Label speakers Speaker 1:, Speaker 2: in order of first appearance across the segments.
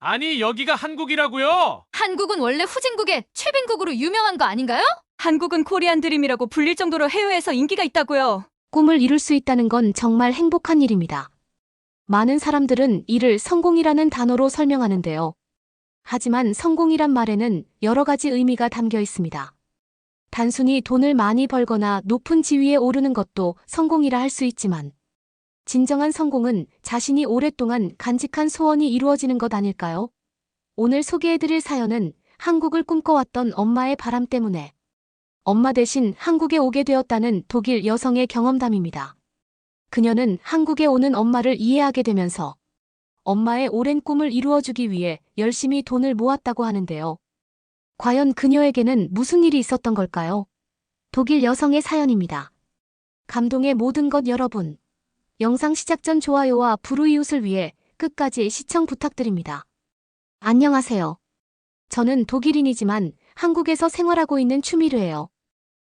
Speaker 1: 아니, 여기가 한국이라고요?
Speaker 2: 한국은 원래 후진국의 최빈국으로 유명한 거 아닌가요?
Speaker 3: 한국은 코리안 드림이라고 불릴 정도로 해외에서 인기가 있다고요.
Speaker 4: 꿈을 이룰 수 있다는 건 정말 행복한 일입니다. 많은 사람들은 이를 성공이라는 단어로 설명하는데요. 하지만 성공이란 말에는 여러 가지 의미가 담겨 있습니다. 단순히 돈을 많이 벌거나 높은 지위에 오르는 것도 성공이라 할 수 있지만, 진정한 성공은 자신이 오랫동안 간직한 소원이 이루어지는 것 아닐까요? 오늘 소개해드릴 사연은 한국을 꿈꿔왔던 엄마의 바람 때문에 엄마 대신 한국에 오게 되었다는 독일 여성의 경험담입니다. 그녀는 한국에 오는 엄마를 이해하게 되면서 엄마의 오랜 꿈을 이루어주기 위해 열심히 돈을 모았다고 하는데요. 과연 그녀에게는 무슨 일이 있었던 걸까요? 독일 여성의 사연입니다. 감동의 모든 것 여러분. 영상 시작 전 좋아요와 불우이웃을 위해 끝까지 시청 부탁드립니다. 안녕하세요. 저는 독일인이지만 한국에서 생활하고 있는 추미르예요.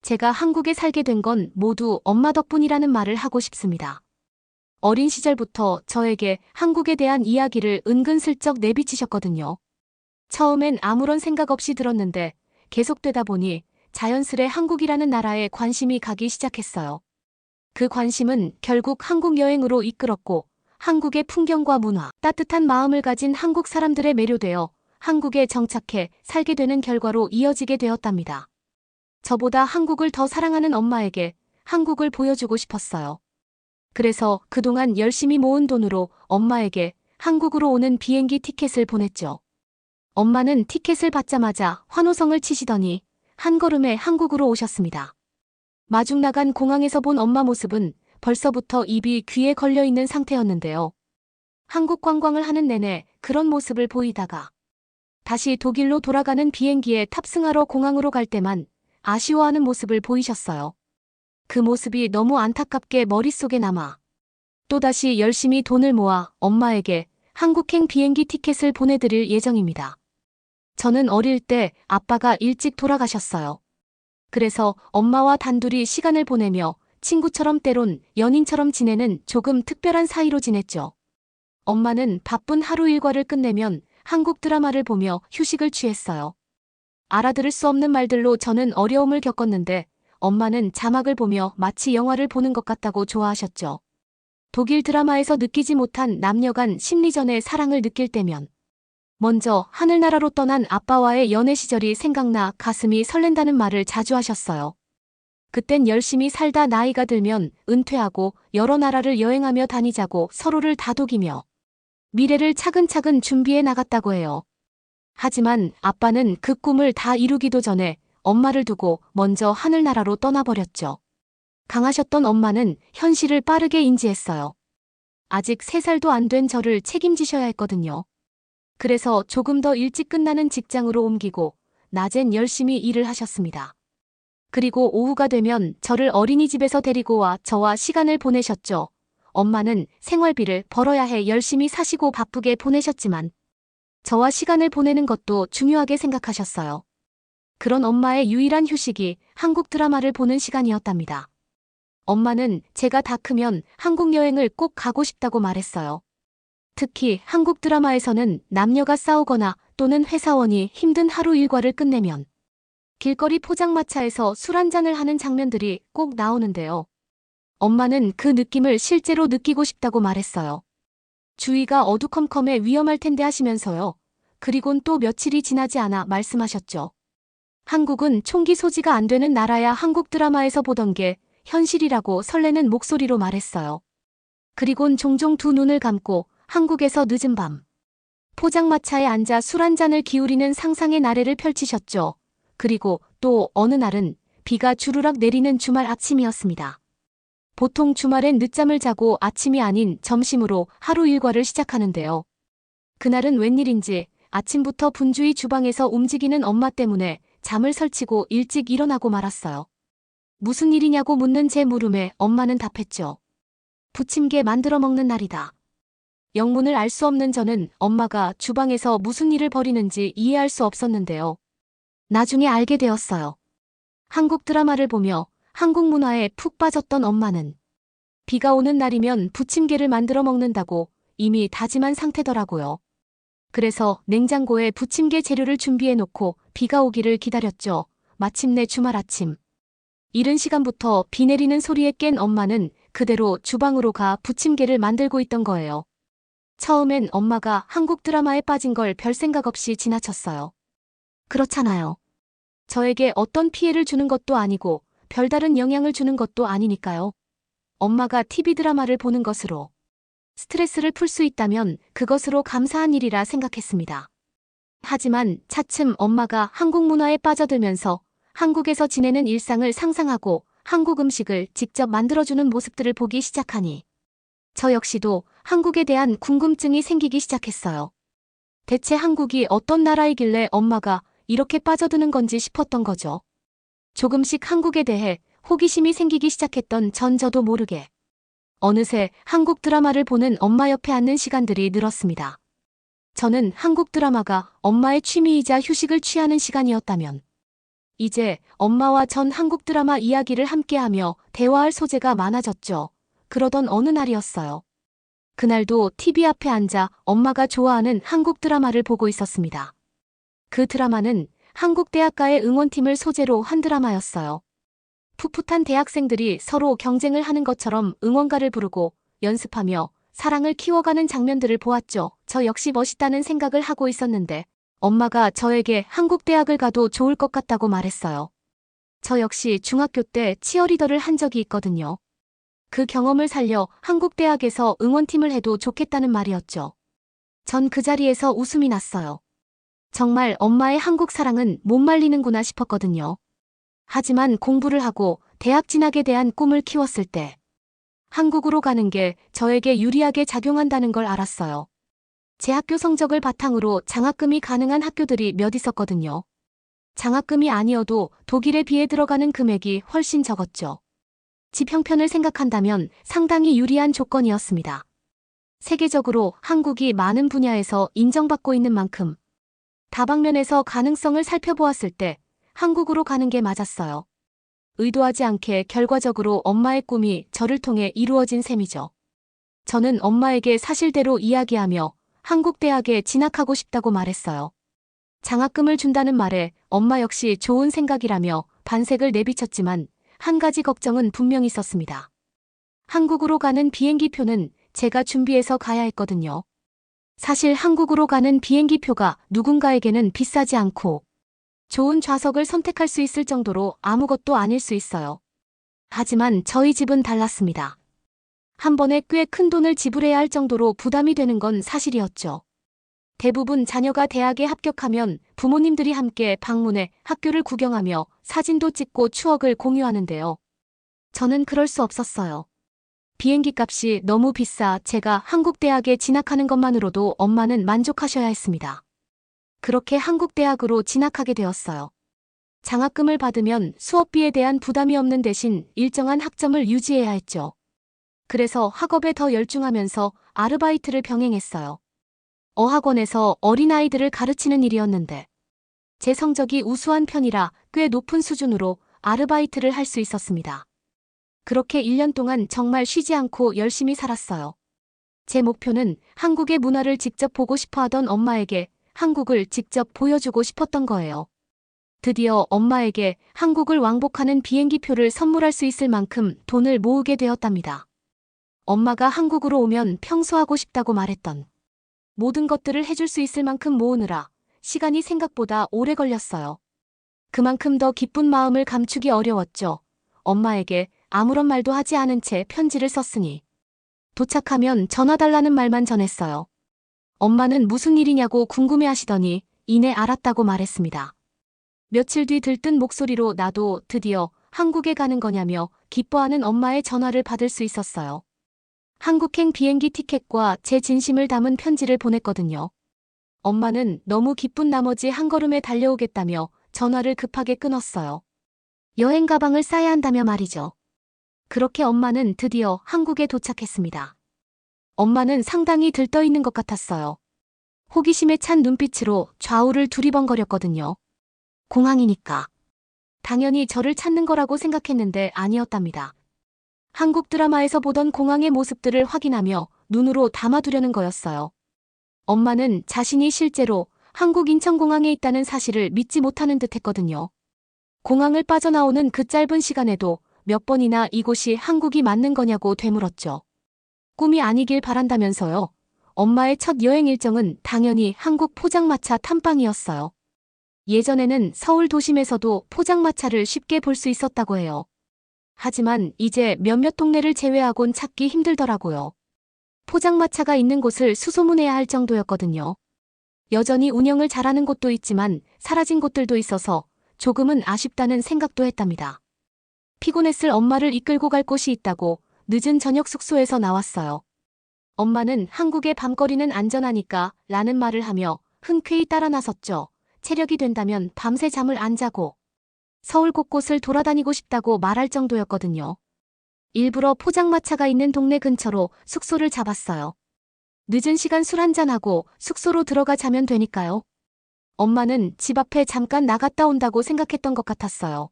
Speaker 4: 제가 한국에 살게 된 건 모두 엄마 덕분이라는 말을 하고 싶습니다. 어린 시절부터 저에게 한국에 대한 이야기를 은근슬쩍 내비치셨거든요. 처음엔 아무런 생각 없이 들었는데 계속되다 보니 자연스레 한국이라는 나라에 관심이 가기 시작했어요. 그 관심은 결국 한국 여행으로 이끌었고 한국의 풍경과 문화, 따뜻한 마음을 가진 한국 사람들에 매료되어 한국에 정착해 살게 되는 결과로 이어지게 되었답니다. 저보다 한국을 더 사랑하는 엄마에게 한국을 보여주고 싶었어요. 그래서 그동안 열심히 모은 돈으로 엄마에게 한국으로 오는 비행기 티켓을 보냈죠. 엄마는 티켓을 받자마자 환호성을 치시더니 한 걸음에 한국으로 오셨습니다. 마중 나간 공항에서 본 엄마 모습은 벌써부터 입이 귀에 걸려 있는 상태였는데요. 한국 관광을 하는 내내 그런 모습을 보이다가 다시 독일로 돌아가는 비행기에 탑승하러 공항으로 갈 때만 아쉬워하는 모습을 보이셨어요. 그 모습이 너무 안타깝게 머릿속에 남아 또다시 열심히 돈을 모아 엄마에게 한국행 비행기 티켓을 보내드릴 예정입니다. 저는 어릴 때 아빠가 일찍 돌아가셨어요. 그래서 엄마와 단둘이 시간을 보내며 친구처럼 때론 연인처럼 지내는 조금 특별한 사이로 지냈죠. 엄마는 바쁜 하루 일과를 끝내면 한국 드라마를 보며 휴식을 취했어요. 알아들을 수 없는 말들로 저는 어려움을 겪었는데 엄마는 자막을 보며 마치 영화를 보는 것 같다고 좋아하셨죠. 독일 드라마에서 느끼지 못한 남녀 간 심리전의 사랑을 느낄 때면 먼저 하늘나라로 떠난 아빠와의 연애 시절이 생각나 가슴이 설렌다는 말을 자주 하셨어요. 그땐 열심히 살다 나이가 들면 은퇴하고 여러 나라를 여행하며 다니자고 서로를 다독이며 미래를 차근차근 준비해 나갔다고 해요. 하지만 아빠는 그 꿈을 다 이루기도 전에 엄마를 두고 먼저 하늘나라로 떠나버렸죠. 강하셨던 엄마는 현실을 빠르게 인지했어요. 아직 3살도 안 된 저를 책임지셔야 했거든요. 그래서 조금 더 일찍 끝나는 직장으로 옮기고 낮엔 열심히 일을 하셨습니다. 그리고 오후가 되면 저를 어린이집에서 데리고 와 저와 시간을 보내셨죠. 엄마는 생활비를 벌어야 해 열심히 사시고 바쁘게 보내셨지만 저와 시간을 보내는 것도 중요하게 생각하셨어요. 그런 엄마의 유일한 휴식이 한국 드라마를 보는 시간이었답니다. 엄마는 제가 다 크면 한국 여행을 꼭 가고 싶다고 말했어요. 특히 한국 드라마에서는 남녀가 싸우거나 또는 회사원이 힘든 하루 일과를 끝내면 길거리 포장마차에서 술 한잔을 하는 장면들이 꼭 나오는데요. 엄마는 그 느낌을 실제로 느끼고 싶다고 말했어요. 주위가 어두컴컴해 위험할 텐데 하시면서요. 그리곤 또 며칠이 지나지 않아 말씀하셨죠. 한국은 총기 소지가 안 되는 나라야. 한국 드라마에서 보던 게 현실이라고 설레는 목소리로 말했어요. 그리곤 종종 두 눈을 감고 한국에서 늦은 밤 포장마차에 앉아 술 한 잔을 기울이는 상상의 나래를 펼치셨죠. 그리고 또 어느 날은 비가 주르륵 내리는 주말 아침이었습니다. 보통 주말엔 늦잠을 자고 아침이 아닌 점심으로 하루 일과를 시작하는데요. 그날은 웬일인지 아침부터 분주히 주방에서 움직이는 엄마 때문에 잠을 설치고 일찍 일어나고 말았어요. 무슨 일이냐고 묻는 제 물음에 엄마는 답했죠. 부침개 만들어 먹는 날이다. 영문을 알 수 없는 저는 엄마가 주방에서 무슨 일을 벌이는지 이해할 수 없었는데요. 나중에 알게 되었어요. 한국 드라마를 보며 한국 문화에 푹 빠졌던 엄마는 비가 오는 날이면 부침개를 만들어 먹는다고 이미 다짐한 상태더라고요. 그래서 냉장고에 부침개 재료를 준비해 놓고 비가 오기를 기다렸죠. 마침내 주말 아침. 이른 시간부터 비 내리는 소리에 깬 엄마는 그대로 주방으로 가 부침개를 만들고 있던 거예요. 처음엔 엄마가 한국 드라마에 빠진 걸 별 생각 없이 지나쳤어요. 그렇잖아요. 저에게 어떤 피해를 주는 것도 아니고 별다른 영향을 주는 것도 아니니까요. 엄마가 TV 드라마를 보는 것으로 스트레스를 풀 수 있다면 그것으로 감사한 일이라 생각했습니다. 하지만 차츰 엄마가 한국 문화에 빠져들면서 한국에서 지내는 일상을 상상하고 한국 음식을 직접 만들어주는 모습들을 보기 시작하니 저 역시도 한국에 대한 궁금증이 생기기 시작했어요. 대체 한국이 어떤 나라이길래 엄마가 이렇게 빠져드는 건지 싶었던 거죠. 조금씩 한국에 대해 호기심이 생기기 시작했던 저도 모르게 어느새 한국 드라마를 보는 엄마 옆에 앉는 시간들이 늘었습니다. 저는 한국 드라마가 엄마의 취미이자 휴식을 취하는 시간이었다면 이제 엄마와 전 한국 드라마 이야기를 함께하며 대화할 소재가 많아졌죠. 그러던 어느 날이었어요. 그날도 TV 앞에 앉아 엄마가 좋아하는 한국 드라마를 보고 있었습니다. 그 드라마는 한국대학가의 응원팀을 소재로 한 드라마였어요. 풋풋한 대학생들이 서로 경쟁을 하는 것처럼 응원가를 부르고 연습하며 사랑을 키워가는 장면들을 보았죠. 저 역시 멋있다는 생각을 하고 있었는데 엄마가 저에게 한국대학을 가도 좋을 것 같다고 말했어요. 저 역시 중학교 때 치어리더를 한 적이 있거든요. 그 경험을 살려 한국대학에서 응원팀을 해도 좋겠다는 말이었죠. 전 그 자리에서 웃음이 났어요. 정말 엄마의 한국 사랑은 못 말리는구나 싶었거든요. 하지만 공부를 하고 대학 진학에 대한 꿈을 키웠을 때 한국으로 가는 게 저에게 유리하게 작용한다는 걸 알았어요. 제 학교 성적을 바탕으로 장학금이 가능한 학교들이 몇 있었거든요. 장학금이 아니어도 독일에 비해 들어가는 금액이 훨씬 적었죠. 집 형편을 생각한다면 상당히 유리한 조건이었습니다. 세계적으로 한국이 많은 분야에서 인정받고 있는 만큼 다방면에서 가능성을 살펴보았을 때 한국으로 가는 게 맞았어요. 의도하지 않게 결과적으로 엄마의 꿈이 저를 통해 이루어진 셈이죠. 저는 엄마에게 사실대로 이야기하며 한국 대학에 진학하고 싶다고 말했어요. 장학금을 준다는 말에 엄마 역시 좋은 생각이라며 반색을 내비쳤지만 한 가지 걱정은 분명히 있었습니다. 한국으로 가는 비행기 표는 제가 준비해서 가야 했거든요. 사실 한국으로 가는 비행기 표가 누군가에게는 비싸지 않고 좋은 좌석을 선택할 수 있을 정도로 아무것도 아닐 수 있어요. 하지만 저희 집은 달랐습니다. 한 번에 꽤 큰 돈을 지불해야 할 정도로 부담이 되는 건 사실이었죠. 대부분 자녀가 대학에 합격하면 부모님들이 함께 방문해 학교를 구경하며 사진도 찍고 추억을 공유하는데요. 저는 그럴 수 없었어요. 비행기 값이 너무 비싸 제가 한국 대학에 진학하는 것만으로도 엄마는 만족하셔야 했습니다. 그렇게 한국 대학으로 진학하게 되었어요. 장학금을 받으면 수업비에 대한 부담이 없는 대신 일정한 학점을 유지해야 했죠. 그래서 학업에 더 열중하면서 아르바이트를 병행했어요. 어학원에서 어린아이들을 가르치는 일이었는데 제 성적이 우수한 편이라 꽤 높은 수준으로 아르바이트를 할 수 있었습니다. 그렇게 1년 동안 정말 쉬지 않고 열심히 살았어요. 제 목표는 한국의 문화를 직접 보고 싶어 하던 엄마에게 한국을 직접 보여주고 싶었던 거예요. 드디어 엄마에게 한국을 왕복하는 비행기 표를 선물할 수 있을 만큼 돈을 모으게 되었답니다. 엄마가 한국으로 오면 평소 하고 싶다고 말했던 모든 것들을 해줄 수 있을 만큼 모으느라 시간이 생각보다 오래 걸렸어요. 그만큼 더 기쁜 마음을 감추기 어려웠죠. 엄마에게 아무런 말도 하지 않은 채 편지를 썼으니 도착하면 전화 달라는 말만 전했어요. 엄마는 무슨 일이냐고 궁금해하시더니 이내 알았다고 말했습니다. 며칠 뒤 들뜬 목소리로 나도 드디어 한국에 가는 거냐며 기뻐하는 엄마의 전화를 받을 수 있었어요. 한국행 비행기 티켓과 제 진심을 담은 편지를 보냈거든요. 엄마는 너무 기쁜 나머지 한 걸음에 달려오겠다며 전화를 급하게 끊었어요. 여행 가방을 싸야 한다며 말이죠. 그렇게 엄마는 드디어 한국에 도착했습니다. 엄마는 상당히 들떠 있는 것 같았어요. 호기심에 찬 눈빛으로 좌우를 두리번거렸거든요. 공항이니까. 당연히 저를 찾는 거라고 생각했는데 아니었답니다. 한국 드라마에서 보던 공항의 모습들을 확인하며 눈으로 담아두려는 거였어요. 엄마는 자신이 실제로 한국 인천공항에 있다는 사실을 믿지 못하는 듯 했거든요. 공항을 빠져나오는 그 짧은 시간에도 몇 번이나 이곳이 한국이 맞는 거냐고 되물었죠. 꿈이 아니길 바란다면서요. 엄마의 첫 여행 일정은 당연히 한국 포장마차 탐방이었어요. 예전에는 서울 도심에서도 포장마차를 쉽게 볼 수 있었다고 해요. 하지만 이제 몇몇 동네를 제외하곤 찾기 힘들더라고요. 포장마차가 있는 곳을 수소문해야 할 정도였거든요. 여전히 운영을 잘하는 곳도 있지만 사라진 곳들도 있어서 조금은 아쉽다는 생각도 했답니다. 피곤했을 엄마를 이끌고 갈 곳이 있다고 늦은 저녁 숙소에서 나왔어요. 엄마는 한국의 밤거리는 안전하니까 라는 말을 하며 흔쾌히 따라 나섰죠. 체력이 된다면 밤새 잠을 안 자고 서울 곳곳을 돌아다니고 싶다고 말할 정도였거든요. 일부러 포장마차가 있는 동네 근처로 숙소를 잡았어요. 늦은 시간 술 한잔하고 숙소로 들어가 자면 되니까요. 엄마는 집 앞에 잠깐 나갔다 온다고 생각했던 것 같았어요.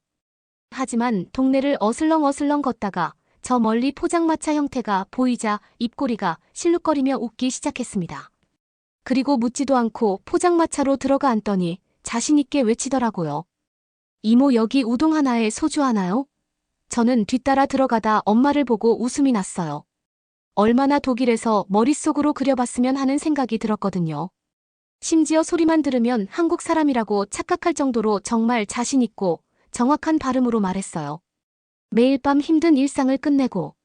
Speaker 4: 하지만 동네를 어슬렁어슬렁 걷다가 저 멀리 포장마차 형태가 보이자 입꼬리가 실룩거리며 웃기 시작했습니다. 그리고 묻지도 않고 포장마차로 들어가 앉더니 자신있게 외치더라고요. 이모 여기 우동 하나에 소주 하나요? 저는 뒤따라 들어가다 엄마를 보고 웃음이 났어요. 얼마나 독일에서 머릿속으로 그려봤으면 하는 생각이 들었거든요. 심지어 소리만 들으면 한국 사람이라고 착각할 정도로 정말 자신있고 정확한 발음으로 말했어요. 매일 밤 힘든 일상을 끝내고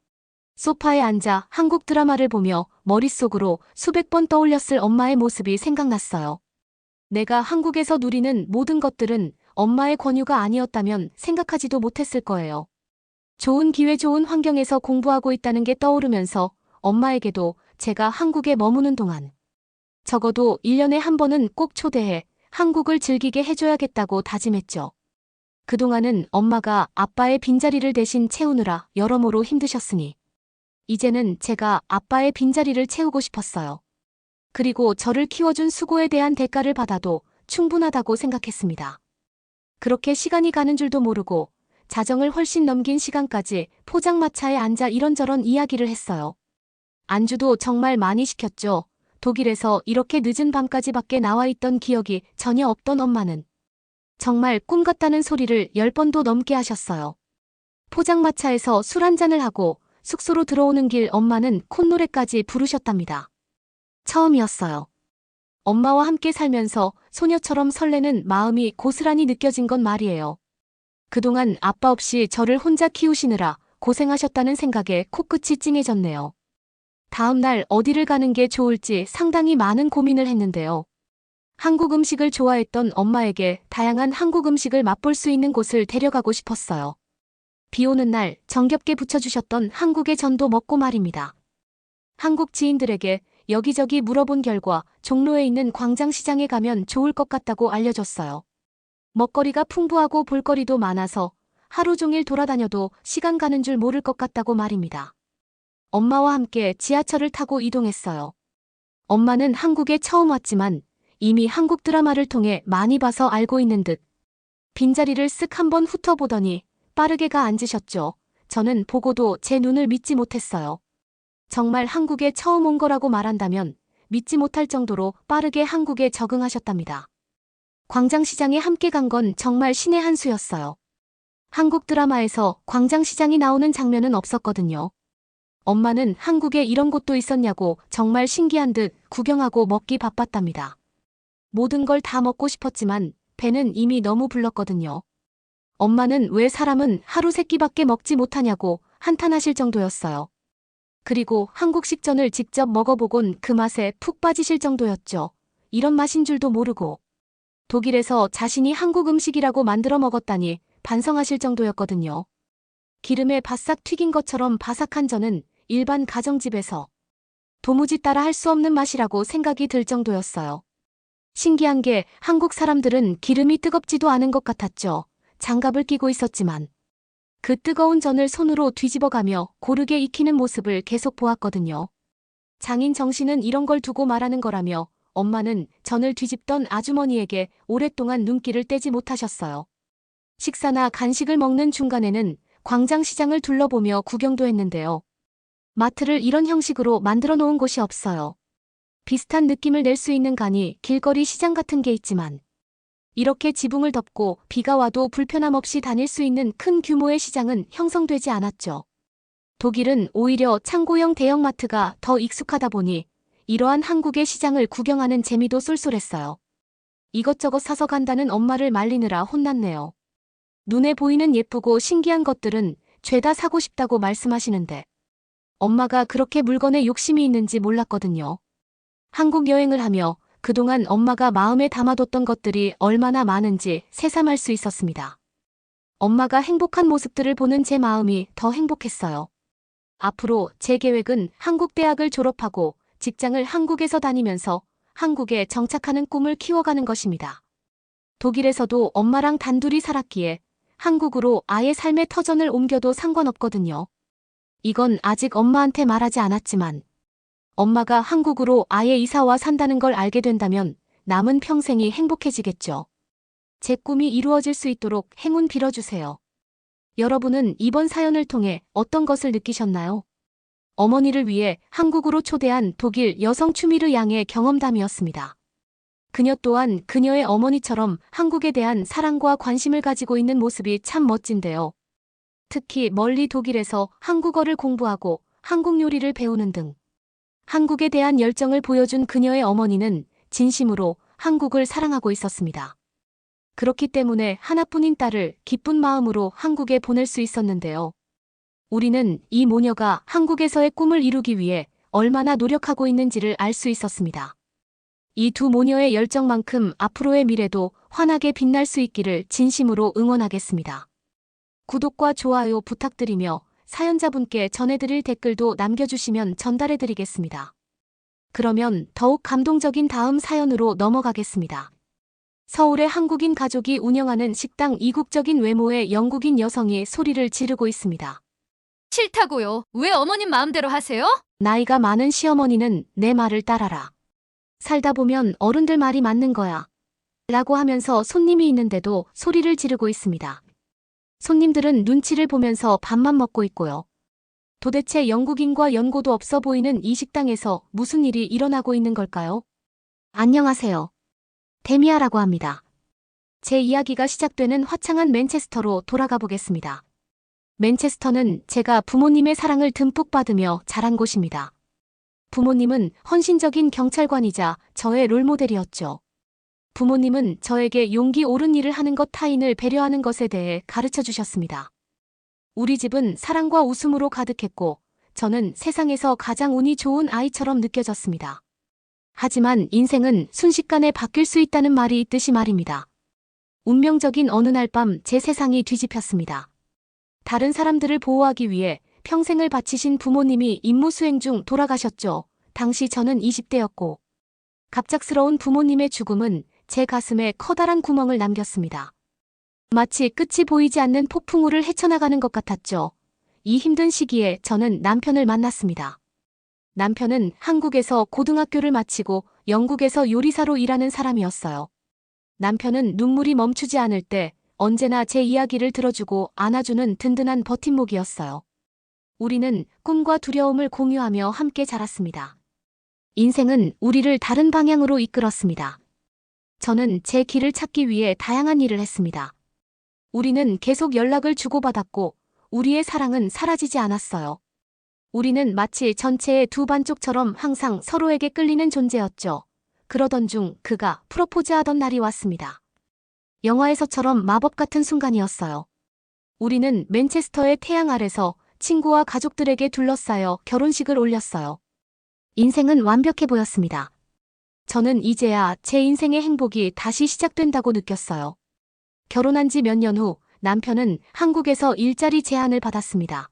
Speaker 4: 소파에 앉아 한국 드라마를 보며 머릿속으로 수백 번 떠올렸을 엄마의 모습이 생각났어요. 내가 한국에서 누리는 모든 것들은 엄마의 권유가 아니었다면 생각하지도 못했을 거예요. 좋은 기회 좋은 환경에서 공부하고 있다는 게 떠오르면서 엄마에게도 제가 한국에 머무는 동안 적어도 1년에 한 번은 꼭 초대해 한국을 즐기게 해줘야겠다고 다짐했죠. 그동안은 엄마가 아빠의 빈자리를 대신 채우느라 여러모로 힘드셨으니 이제는 제가 아빠의 빈자리를 채우고 싶었어요. 그리고 저를 키워준 수고에 대한 대가를 받아도 충분하다고 생각했습니다. 그렇게 시간이 가는 줄도 모르고 자정을 훨씬 넘긴 시간까지 포장마차에 앉아 이런저런 이야기를 했어요. 안주도 정말 많이 시켰죠. 독일에서 이렇게 늦은 밤까지 밖에 나와 있던 기억이 전혀 없던 엄마는 정말 꿈 같다는 소리를 10번도 넘게 하셨어요. 포장마차에서 술 한잔을 하고 숙소로 들어오는 길 엄마는 콧노래까지 부르셨답니다. 처음이었어요. 엄마와 함께 살면서 소녀처럼 설레는 마음이 고스란히 느껴진 건 말이에요. 그동안 아빠 없이 저를 혼자 키우시느라 고생하셨다는 생각에 코끝이 찡해졌네요. 다음 날 어디를 가는 게 좋을지 상당히 많은 고민을 했는데요. 한국 음식을 좋아했던 엄마에게 다양한 한국 음식을 맛볼 수 있는 곳을 데려가고 싶었어요. 비 오는 날 정겹게 부쳐주셨던 한국의 전도 먹고 말입니다. 한국 지인들에게 여기저기 물어본 결과 종로에 있는 광장시장에 가면 좋을 것 같다고 알려줬어요. 먹거리가 풍부하고 볼거리도 많아서 하루 종일 돌아다녀도 시간 가는 줄 모를 것 같다고 말입니다. 엄마와 함께 지하철을 타고 이동했어요. 엄마는 한국에 처음 왔지만 이미 한국 드라마를 통해 많이 봐서 알고 있는 듯 빈자리를 쓱 한번 훑어보더니 빠르게 가 앉으셨죠. 저는 보고도 제 눈을 믿지 못했어요. 정말 한국에 처음 온 거라고 말한다면 믿지 못할 정도로 빠르게 한국에 적응하셨답니다. 광장시장에 함께 간 건 정말 신의 한 수였어요. 한국 드라마에서 광장시장이 나오는 장면은 없었거든요. 엄마는 한국에 이런 곳도 있었냐고 정말 신기한 듯 구경하고 먹기 바빴답니다. 모든 걸 다 먹고 싶었지만 배는 이미 너무 불렀거든요. 엄마는 왜 사람은 하루 세 끼밖에 먹지 못하냐고 한탄하실 정도였어요. 그리고 한국 식전을 직접 먹어보곤 그 맛에 푹 빠지실 정도였죠. 이런 맛인 줄도 모르고 독일에서 자신이 한국 음식이라고 만들어 먹었다니 반성하실 정도였거든요. 기름에 바싹 튀긴 것처럼 바삭한 전은 일반 가정집에서 도무지 따라 할 수 없는 맛이라고 생각이 들 정도였어요. 신기한 게 한국 사람들은 기름이 뜨겁지도 않은 것 같았죠. 장갑을 끼고 있었지만 그 뜨거운 전을 손으로 뒤집어가며 고르게 익히는 모습을 계속 보았거든요. 장인 정신은 이런 걸 두고 말하는 거라며 엄마는 전을 뒤집던 아주머니에게 오랫동안 눈길을 떼지 못하셨어요. 식사나 간식을 먹는 중간에는 광장시장을 둘러보며 구경도 했는데요. 마트를 이런 형식으로 만들어 놓은 곳이 없어요. 비슷한 느낌을 낼 수 있는 간이 길거리 시장 같은 게 있지만 이렇게 지붕을 덮고 비가 와도 불편함 없이 다닐 수 있는 큰 규모의 시장은 형성되지 않았죠. 독일은 오히려 창고형 대형마트가 더 익숙하다 보니 이러한 한국의 시장을 구경하는 재미도 쏠쏠했어요. 이것저것 사서 간다는 엄마를 말리느라 혼났네요. 눈에 보이는 예쁘고 신기한 것들은 죄다 사고 싶다고 말씀하시는데 엄마가 그렇게 물건에 욕심이 있는지 몰랐거든요. 한국 여행을 하며 그동안 엄마가 마음에 담아뒀던 것들이 얼마나 많은지 새삼할 수 있었습니다. 엄마가 행복한 모습들을 보는 제 마음이 더 행복했어요. 앞으로 제 계획은 한국 대학을 졸업하고 직장을 한국에서 다니면서 한국에 정착하는 꿈을 키워가는 것입니다. 독일에서도 엄마랑 단둘이 살았기에 한국으로 아예 삶의 터전을 옮겨도 상관없거든요. 이건 아직 엄마한테 말하지 않았지만 엄마가 한국으로 아예 이사와 산다는 걸 알게 된다면 남은 평생이 행복해지겠죠. 제 꿈이 이루어질 수 있도록 행운 빌어주세요. 여러분은 이번 사연을 통해 어떤 것을 느끼셨나요? 어머니를 위해 한국으로 초대한 독일 여성 추미르 양의 경험담이었습니다. 그녀 또한 그녀의 어머니처럼 한국에 대한 사랑과 관심을 가지고 있는 모습이 참 멋진데요. 특히 멀리 독일에서 한국어를 공부하고 한국 요리를 배우는 등 한국에 대한 열정을 보여준 그녀의 어머니는 진심으로 한국을 사랑하고 있었습니다. 그렇기 때문에 하나뿐인 딸을 기쁜 마음으로 한국에 보낼 수 있었는데요. 우리는 이 모녀가 한국에서의 꿈을 이루기 위해 얼마나 노력하고 있는지를 알 수 있었습니다. 이 두 모녀의 열정만큼 앞으로의 미래도 환하게 빛날 수 있기를 진심으로 응원하겠습니다. 구독과 좋아요 부탁드리며 사연자분께 전해드릴 댓글도 남겨주시면 전달해드리겠습니다. 그러면 더욱 감동적인 다음 사연으로 넘어가겠습니다. 서울의 한국인 가족이 운영하는 식당. 이국적인 외모의 영국인 여성이 소리를 지르고 있습니다.
Speaker 2: 싫다고요. 왜 어머님 마음대로 하세요?
Speaker 4: 나이가 많은 시어머니는 내 말을 따라라. 살다 보면 어른들 말이 맞는 거야. 라고 하면서 손님이 있는데도 소리를 지르고 있습니다. 손님들은 눈치를 보면서 밥만 먹고 있고요. 도대체 영국인과 연고도 없어 보이는 이 식당에서 무슨 일이 일어나고 있는 걸까요? 안녕하세요. 데미아라고 합니다. 제 이야기가 시작되는 화창한 맨체스터로 돌아가 보겠습니다. 맨체스터는 제가 부모님의 사랑을 듬뿍 받으며 자란 곳입니다. 부모님은 헌신적인 경찰관이자 저의 롤모델이었죠. 부모님은 저에게 용기 옳은 일을 하는 것, 타인을 배려하는 것에 대해 가르쳐 주셨습니다. 우리 집은 사랑과 웃음으로 가득했고 저는 세상에서 가장 운이 좋은 아이처럼 느껴졌습니다. 하지만 인생은 순식간에 바뀔 수 있다는 말이 있듯이 말입니다. 운명적인 어느 날 밤 제 세상이 뒤집혔습니다. 다른 사람들을 보호하기 위해 평생을 바치신 부모님이 임무 수행 중 돌아가셨죠. 당시 저는 20대였고 갑작스러운 부모님의 죽음은 제 가슴에 커다란 구멍을 남겼습니다. 마치 끝이 보이지 않는 폭풍우를 헤쳐나가는 것 같았죠. 이 힘든 시기에 저는 남편을 만났습니다. 남편은 한국에서 고등학교를 마치고 영국에서 요리사로 일하는 사람이었어요. 남편은 눈물이 멈추지 않을 때 언제나 제 이야기를 들어주고 안아주는 든든한 버팀목이었어요. 우리는 꿈과 두려움을 공유하며 함께 자랐습니다. 인생은 우리를 다른 방향으로 이끌었습니다. 저는 제 길을 찾기 위해 다양한 일을 했습니다. 우리는 계속 연락을 주고받았고 우리의 사랑은 사라지지 않았어요. 우리는 마치 전체의 두 반쪽처럼 항상 서로에게 끌리는 존재였죠. 그러던 중 그가 프로포즈하던 날이 왔습니다. 영화에서처럼 마법 같은 순간이었어요. 우리는 맨체스터의 태양 아래서 친구와 가족들에게 둘러싸여 결혼식을 올렸어요. 인생은 완벽해 보였습니다. 저는 이제야 제 인생의 행복이 다시 시작된다고 느꼈어요. 결혼한 지 몇 년 후 남편은 한국에서 일자리 제안을 받았습니다.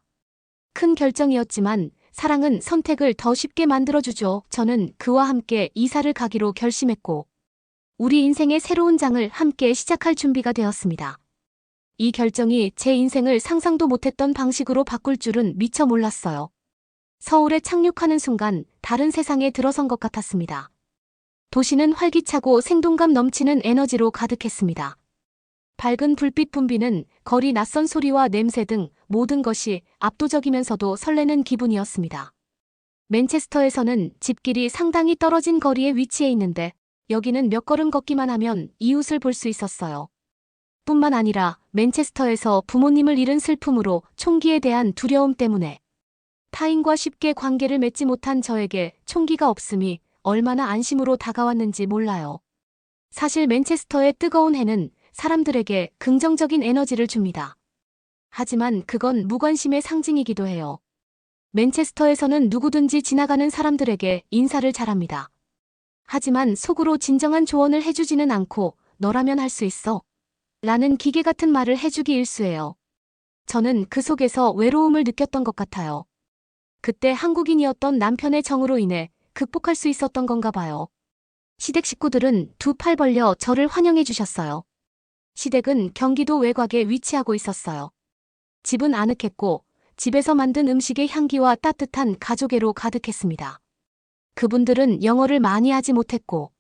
Speaker 4: 큰 결정이었지만 사랑은 선택을 더 쉽게 만들어주죠. 저는 그와 함께 이사를 가기로 결심했고 우리 인생의 새로운 장을 함께 시작할 준비가 되었습니다. 이 결정이 제 인생을 상상도 못했던 방식으로 바꿀 줄은 미처 몰랐어요. 서울에 착륙하는 순간 다른 세상에 들어선 것 같았습니다. 도시는 활기차고 생동감 넘치는 에너지로 가득했습니다. 밝은 불빛 분비는 거리, 낯선 소리와 냄새 등 모든 것이 압도적이면서도 설레는 기분이었습니다. 맨체스터에서는 집길이 상당히 떨어진 거리에 위치해 있는데 여기는 몇 걸음 걷기만 하면 이웃을 볼 수 있었어요. 뿐만 아니라 맨체스터에서 부모님을 잃은 슬픔으로 총기에 대한 두려움 때문에 타인과 쉽게 관계를 맺지 못한 저에게 총기가 없음이 얼마나 안심으로 다가왔는지 몰라요. 사실 맨체스터의 뜨거운 해는 사람들에게 긍정적인 에너지를 줍니다. 하지만 그건 무관심의 상징이기도 해요. 맨체스터에서는 누구든지 지나가는 사람들에게 인사를 잘합니다. 하지만 속으로 진정한 조언을 해주지는 않고 너라면 할 수 있어 라는 기계 같은 말을 해주기 일쑤예요. 저는 그 속에서 외로움을 느꼈던 것 같아요. 그때 한국인이었던 남편의 정으로 인해 극복할 수 있었던 건가 봐요. 시댁 식구들은 두 팔 벌려 저를 환영해 주셨어요. 시댁은 경기도 외곽에 위치하고 있었어요. 집은 아늑했고 집에서 만든 음식의 향기와 따뜻한 가족애로 가득했습니다. 그분들은 영어를 많이 하지 못했고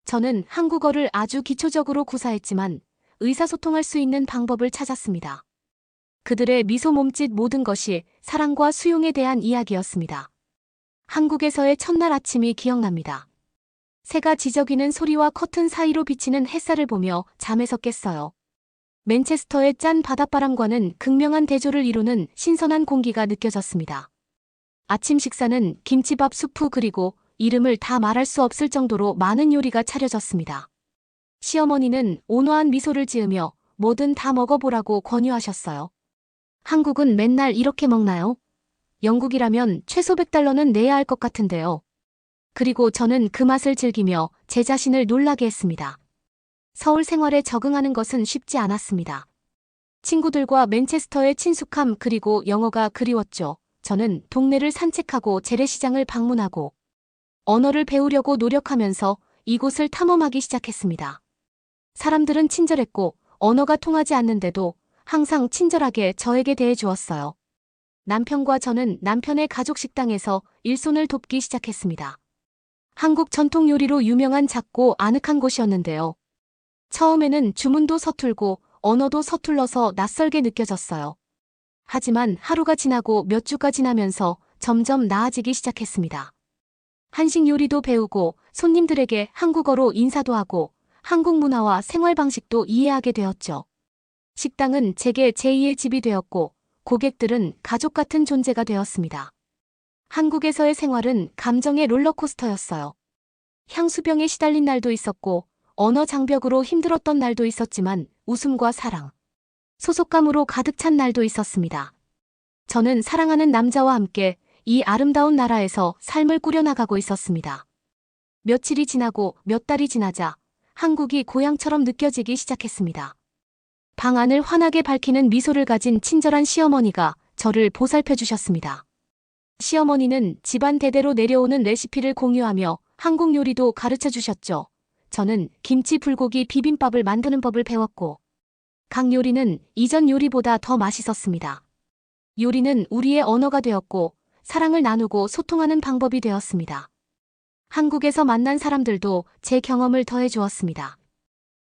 Speaker 4: 저는 한국어를 아주 기초적으로 구사했지만 의사소통할 수 있는 방법을 찾았습니다. 그들의 미소 몸짓 모든 것이 사랑과 수용에 대한 이야기였습니다. 한국에서의 첫날 아침이 기억납니다. 새가 지저귀는 소리와 커튼 사이로 비치는 햇살을 보며 잠에서 깼어요. 맨체스터의 짠 바닷바람과는 극명한 대조를 이루는 신선한 공기가 느껴졌습니다. 아침 식사는 김치밥 수프 그리고 이름을 다 말할 수 없을 정도로 많은 요리가 차려졌습니다. 시어머니는 온화한 미소를 지으며 뭐든 다 먹어보라고 권유하셨어요. 한국은 맨날 이렇게 먹나요? 영국이라면 최소 $100는 내야 할 것 같은데요. 그리고 저는 그 맛을 즐기며 제 자신을 놀라게 했습니다. 서울 생활에 적응하는 것은 쉽지 않았습니다. 친구들과 맨체스터의 친숙함 그리고 영어가 그리웠죠. 저는 동네를 산책하고 재래시장을 방문하고 언어를 배우려고 노력하면서 이곳을 탐험하기 시작했습니다. 사람들은 친절했고 언어가 통하지 않는데도 항상 친절하게 저에게 대해 주었어요. 남편과 저는 남편의 가족 식당에서 일손을 돕기 시작했습니다. 한국 전통 요리로 유명한 작고 아늑한 곳이었는데요. 처음에는 주문도 서툴고 언어도 서툴러서 낯설게 느껴졌어요. 하지만 하루가 지나고 몇 주가 지나면서 점점 나아지기 시작했습니다. 한식 요리도 배우고 손님들에게 한국어로 인사도 하고 한국 문화와 생활 방식도 이해하게 되었죠. 식당은 제게 제2의 집이 되었고 고객들은 가족 같은 존재가 되었습니다. 한국에서의 생활은 감정의 롤러코스터였어요. 향수병에 시달린 날도 있었고 언어 장벽으로 힘들었던 날도 있었지만 웃음과 사랑, 소속감으로 가득 찬 날도 있었습니다. 저는 사랑하는 남자와 함께 이 아름다운 나라에서 삶을 꾸려나가고 있었습니다. 며칠이 지나고 몇 달이 지나자 한국이 고향처럼 느껴지기 시작했습니다. 방 안을 환하게 밝히는 미소를 가진 친절한 시어머니가 저를 보살펴 주셨습니다. 시어머니는 집안 대대로 내려오는 레시피를 공유하며 한국 요리도 가르쳐 주셨죠. 저는 김치 불고기 비빔밥을 만드는 법을 배웠고 각 요리는 이전 요리보다 더 맛있었습니다. 요리는 우리의 언어가 되었고 사랑을 나누고 소통하는 방법이 되었습니다. 한국에서 만난 사람들도 제 경험을 더해 주었습니다.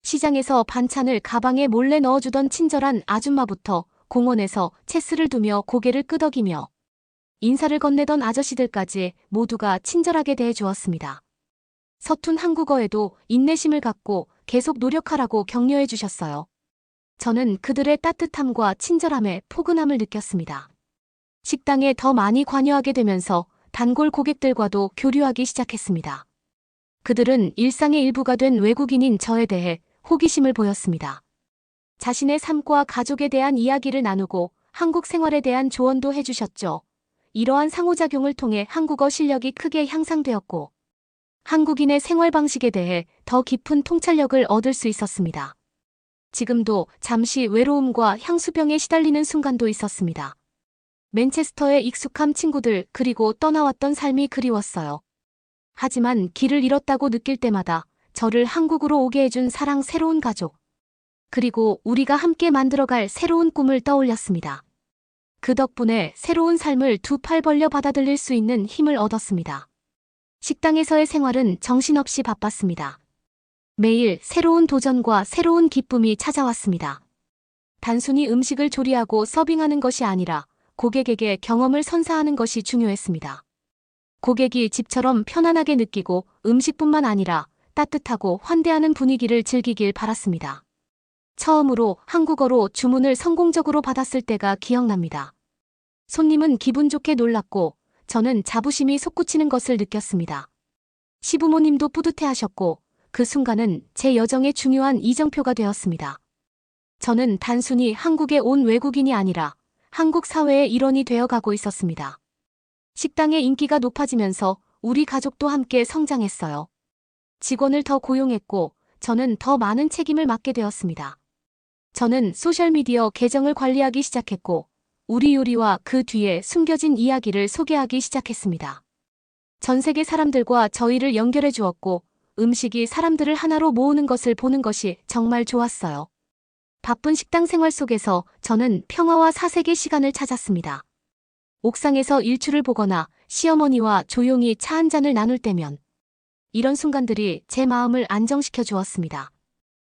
Speaker 4: 시장에서 반찬을 가방에 몰래 넣어주던 친절한 아줌마부터 공원에서 체스를 두며 고개를 끄덕이며 인사를 건네던 아저씨들까지 모두가 친절하게 대해 주었습니다. 서툰 한국어에도 인내심을 갖고 계속 노력하라고 격려해 주셨어요. 저는 그들의 따뜻함과 친절함에 포근함을 느꼈습니다. 식당에 더 많이 관여하게 되면서 단골 고객들과도 교류하기 시작했습니다. 그들은 일상의 일부가 된 외국인인 저에 대해 호기심을 보였습니다. 자신의 삶과 가족에 대한 이야기를 나누고 한국 생활에 대한 조언도 해주셨죠. 이러한 상호작용을 통해 한국어 실력이 크게 향상되었고 한국인의 생활 방식에 대해 더 깊은 통찰력을 얻을 수 있었습니다. 지금도 잠시 외로움과 향수병에 시달리는 순간도 있었습니다. 맨체스터에 익숙한 친구들 그리고 떠나왔던 삶이 그리웠어요. 하지만 길을 잃었다고 느낄 때마다 저를 한국으로 오게 해준 사랑 새로운 가족 그리고 우리가 함께 만들어갈 새로운 꿈을 떠올렸습니다. 그 덕분에 새로운 삶을 두 팔 벌려 받아들일 수 있는 힘을 얻었습니다. 식당에서의 생활은 정신없이 바빴습니다. 매일 새로운 도전과 새로운 기쁨이 찾아왔습니다. 단순히 음식을 조리하고 서빙하는 것이 아니라 고객에게 경험을 선사하는 것이 중요했습니다. 고객이 집처럼 편안하게 느끼고 음식뿐만 아니라 따뜻하고 환대하는 분위기를 즐기길 바랐습니다. 처음으로 한국어로 주문을 성공적으로 받았을 때가 기억납니다. 손님은 기분 좋게 놀랐고 저는 자부심이 솟구치는 것을 느꼈습니다. 시부모님도 뿌듯해하셨고 그 순간은 제 여정의 중요한 이정표가 되었습니다. 저는 단순히 한국에 온 외국인이 아니라 한국 사회의 일원이 되어가고 있었습니다. 식당의 인기가 높아지면서 우리 가족도 함께 성장했어요. 직원을 더 고용했고 저는 더 많은 책임을 맡게 되었습니다. 저는 소셜미디어 계정을 관리하기 시작했고 우리 요리와 그 뒤에 숨겨진 이야기를 소개하기 시작했습니다. 전 세계 사람들과 저희를 연결해 주었고 음식이 사람들을 하나로 모으는 것을 보는 것이 정말 좋았어요. 바쁜 식당 생활 속에서 저는 평화와 사색의 시간을 찾았습니다. 옥상에서 일출을 보거나 시어머니와 조용히 차 한 잔을 나눌 때면 이런 순간들이 제 마음을 안정시켜 주었습니다.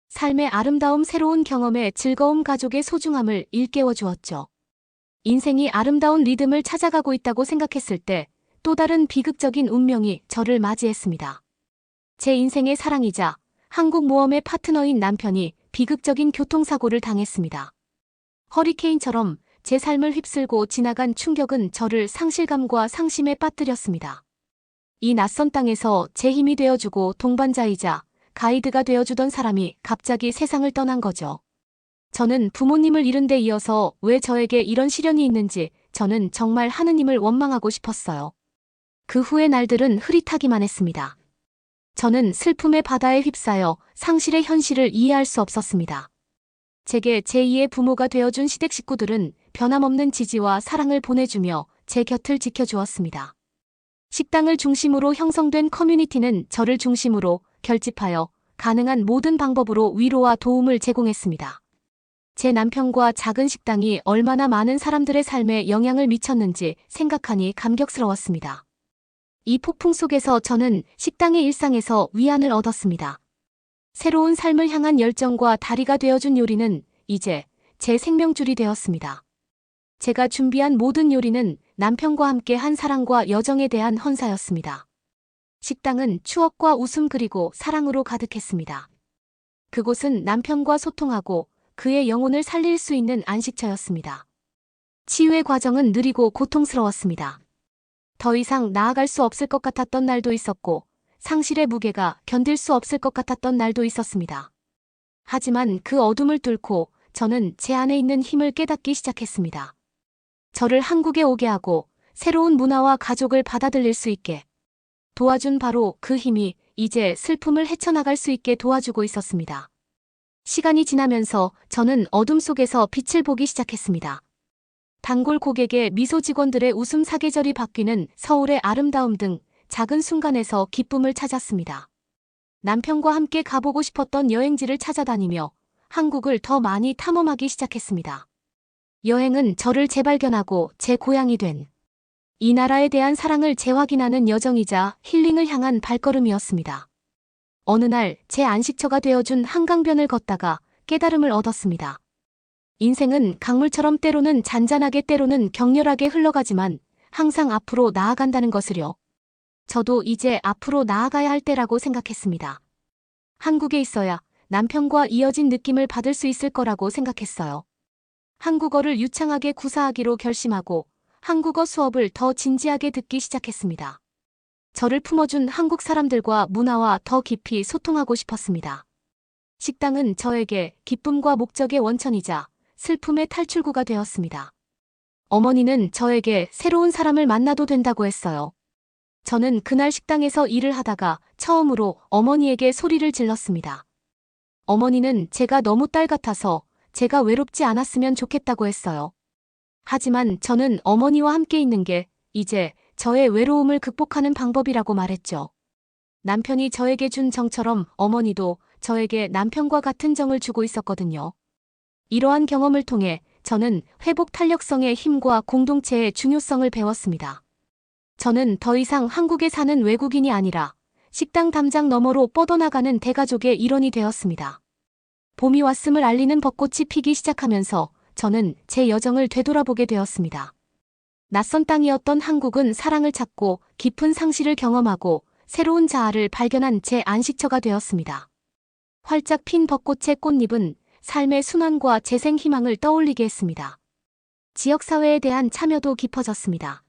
Speaker 4: 삶의 아름다움, 새로운 경험의 즐거움, 가족의 소중함을 일깨워 주었죠. 인생이 아름다운 리듬을 찾아가고 있다고 생각했을 때 또 다른 비극적인 운명이 저를 맞이했습니다. 제 인생의 사랑이자 한국 모험의 파트너인 남편이 비극적인 교통사고를 당했습니다. 허리케인처럼 제 삶을 휩쓸고 지나간 충격은 저를 상실감과 상심에 빠뜨렸습니다. 이 낯선 땅에서 제 힘이 되어주고 동반자이자 가이드가 되어주던 사람이 갑자기 세상을 떠난 거죠. 저는 부모님을 잃은 데 이어서 왜 저에게 이런 시련이 있는지 저는 정말 하느님을 원망하고 싶었어요. 그 후의 날들은 흐릿하기만 했습니다. 저는 슬픔의 바다에 휩싸여 상실의 현실을 이해할 수 없었습니다. 제게 제2의 부모가 되어준 시댁 식구들은 변함없는 지지와 사랑을 보내주며 제 곁을 지켜주었습니다. 식당을 중심으로 형성된 커뮤니티는 저를 중심으로 결집하여 가능한 모든 방법으로 위로와 도움을 제공했습니다. 제 남편과 작은 식당이 얼마나 많은 사람들의 삶에 영향을 미쳤는지 생각하니 감격스러웠습니다. 이 폭풍 속에서 저는 식당의 일상에서 위안을 얻었습니다. 새로운 삶을 향한 열정과 다리가 되어준 요리는 이제 제 생명줄이 되었습니다. 제가 준비한 모든 요리는 남편과 함께 한 사랑과 여정에 대한 헌사였습니다. 식당은 추억과 웃음 그리고 사랑으로 가득했습니다. 그곳은 남편과 소통하고 그의 영혼을 살릴 수 있는 안식처였습니다. 치유의 과정은 느리고 고통스러웠습니다. 더 이상 나아갈 수 없을 것 같았던 날도 있었고 상실의 무게가 견딜 수 없을 것 같았던 날도 있었습니다. 하지만 그 어둠을 뚫고 저는 제 안에 있는 힘을 깨닫기 시작했습니다. 저를 한국에 오게 하고 새로운 문화와 가족을 받아들일 수 있게 도와준 바로 그 힘이 이제 슬픔을 헤쳐나갈 수 있게 도와주고 있었습니다. 시간이 지나면서 저는 어둠 속에서 빛을 보기 시작했습니다. 단골 고객의 미소, 직원들의 웃음, 사계절이 바뀌는 서울의 아름다움 등 작은 순간에서 기쁨을 찾았습니다. 남편과 함께 가보고 싶었던 여행지를 찾아다니며 한국을 더 많이 탐험하기 시작했습니다. 여행은 저를 재발견하고 제 고향이 된 이 나라에 대한 사랑을 재확인하는 여정이자 힐링을 향한 발걸음이었습니다. 어느 날 제 안식처가 되어준 한강변을 걷다가 깨달음을 얻었습니다. 인생은 강물처럼 때로는 잔잔하게 때로는 격렬하게 흘러가지만 항상 앞으로 나아간다는 것을요. 저도 이제 앞으로 나아가야 할 때라고 생각했습니다. 한국에 있어야 남편과 이어진 느낌을 받을 수 있을 거라고 생각했어요. 한국어를 유창하게 구사하기로 결심하고 한국어 수업을 더 진지하게 듣기 시작했습니다. 저를 품어준 한국 사람들과 문화와 더 깊이 소통하고 싶었습니다. 식당은 저에게 기쁨과 목적의 원천이자 슬픔의 탈출구가 되었습니다. 어머니는 저에게 새로운 사람을 만나도 된다고 했어요. 저는 그날 식당에서 일을 하다가 처음으로 어머니에게 소리를 질렀습니다. 어머니는 제가 너무 딸 같아서 제가 외롭지 않았으면 좋겠다고 했어요. 하지만 저는 어머니와 함께 있는 게 이제 저의 외로움을 극복하는 방법이라고 말했죠. 남편이 저에게 준 정처럼 어머니도 저에게 남편과 같은 정을 주고 있었거든요. 이러한 경험을 통해 저는 회복 탄력성의 힘과 공동체의 중요성을 배웠습니다. 저는 더 이상 한국에 사는 외국인이 아니라 식당 담장 너머로 뻗어나가는 대가족의 일원이 되었습니다. 봄이 왔음을 알리는 벚꽃이 피기 시작하면서 저는 제 여정을 되돌아보게 되었습니다. 낯선 땅이었던 한국은 사랑을 찾고 깊은 상실을 경험하고 새로운 자아를 발견한 제 안식처가 되었습니다. 활짝 핀 벚꽃의 꽃잎은 삶의 순환과 재생 희망을 떠올리게 했습니다. 지역사회에 대한 참여도 깊어졌습니다.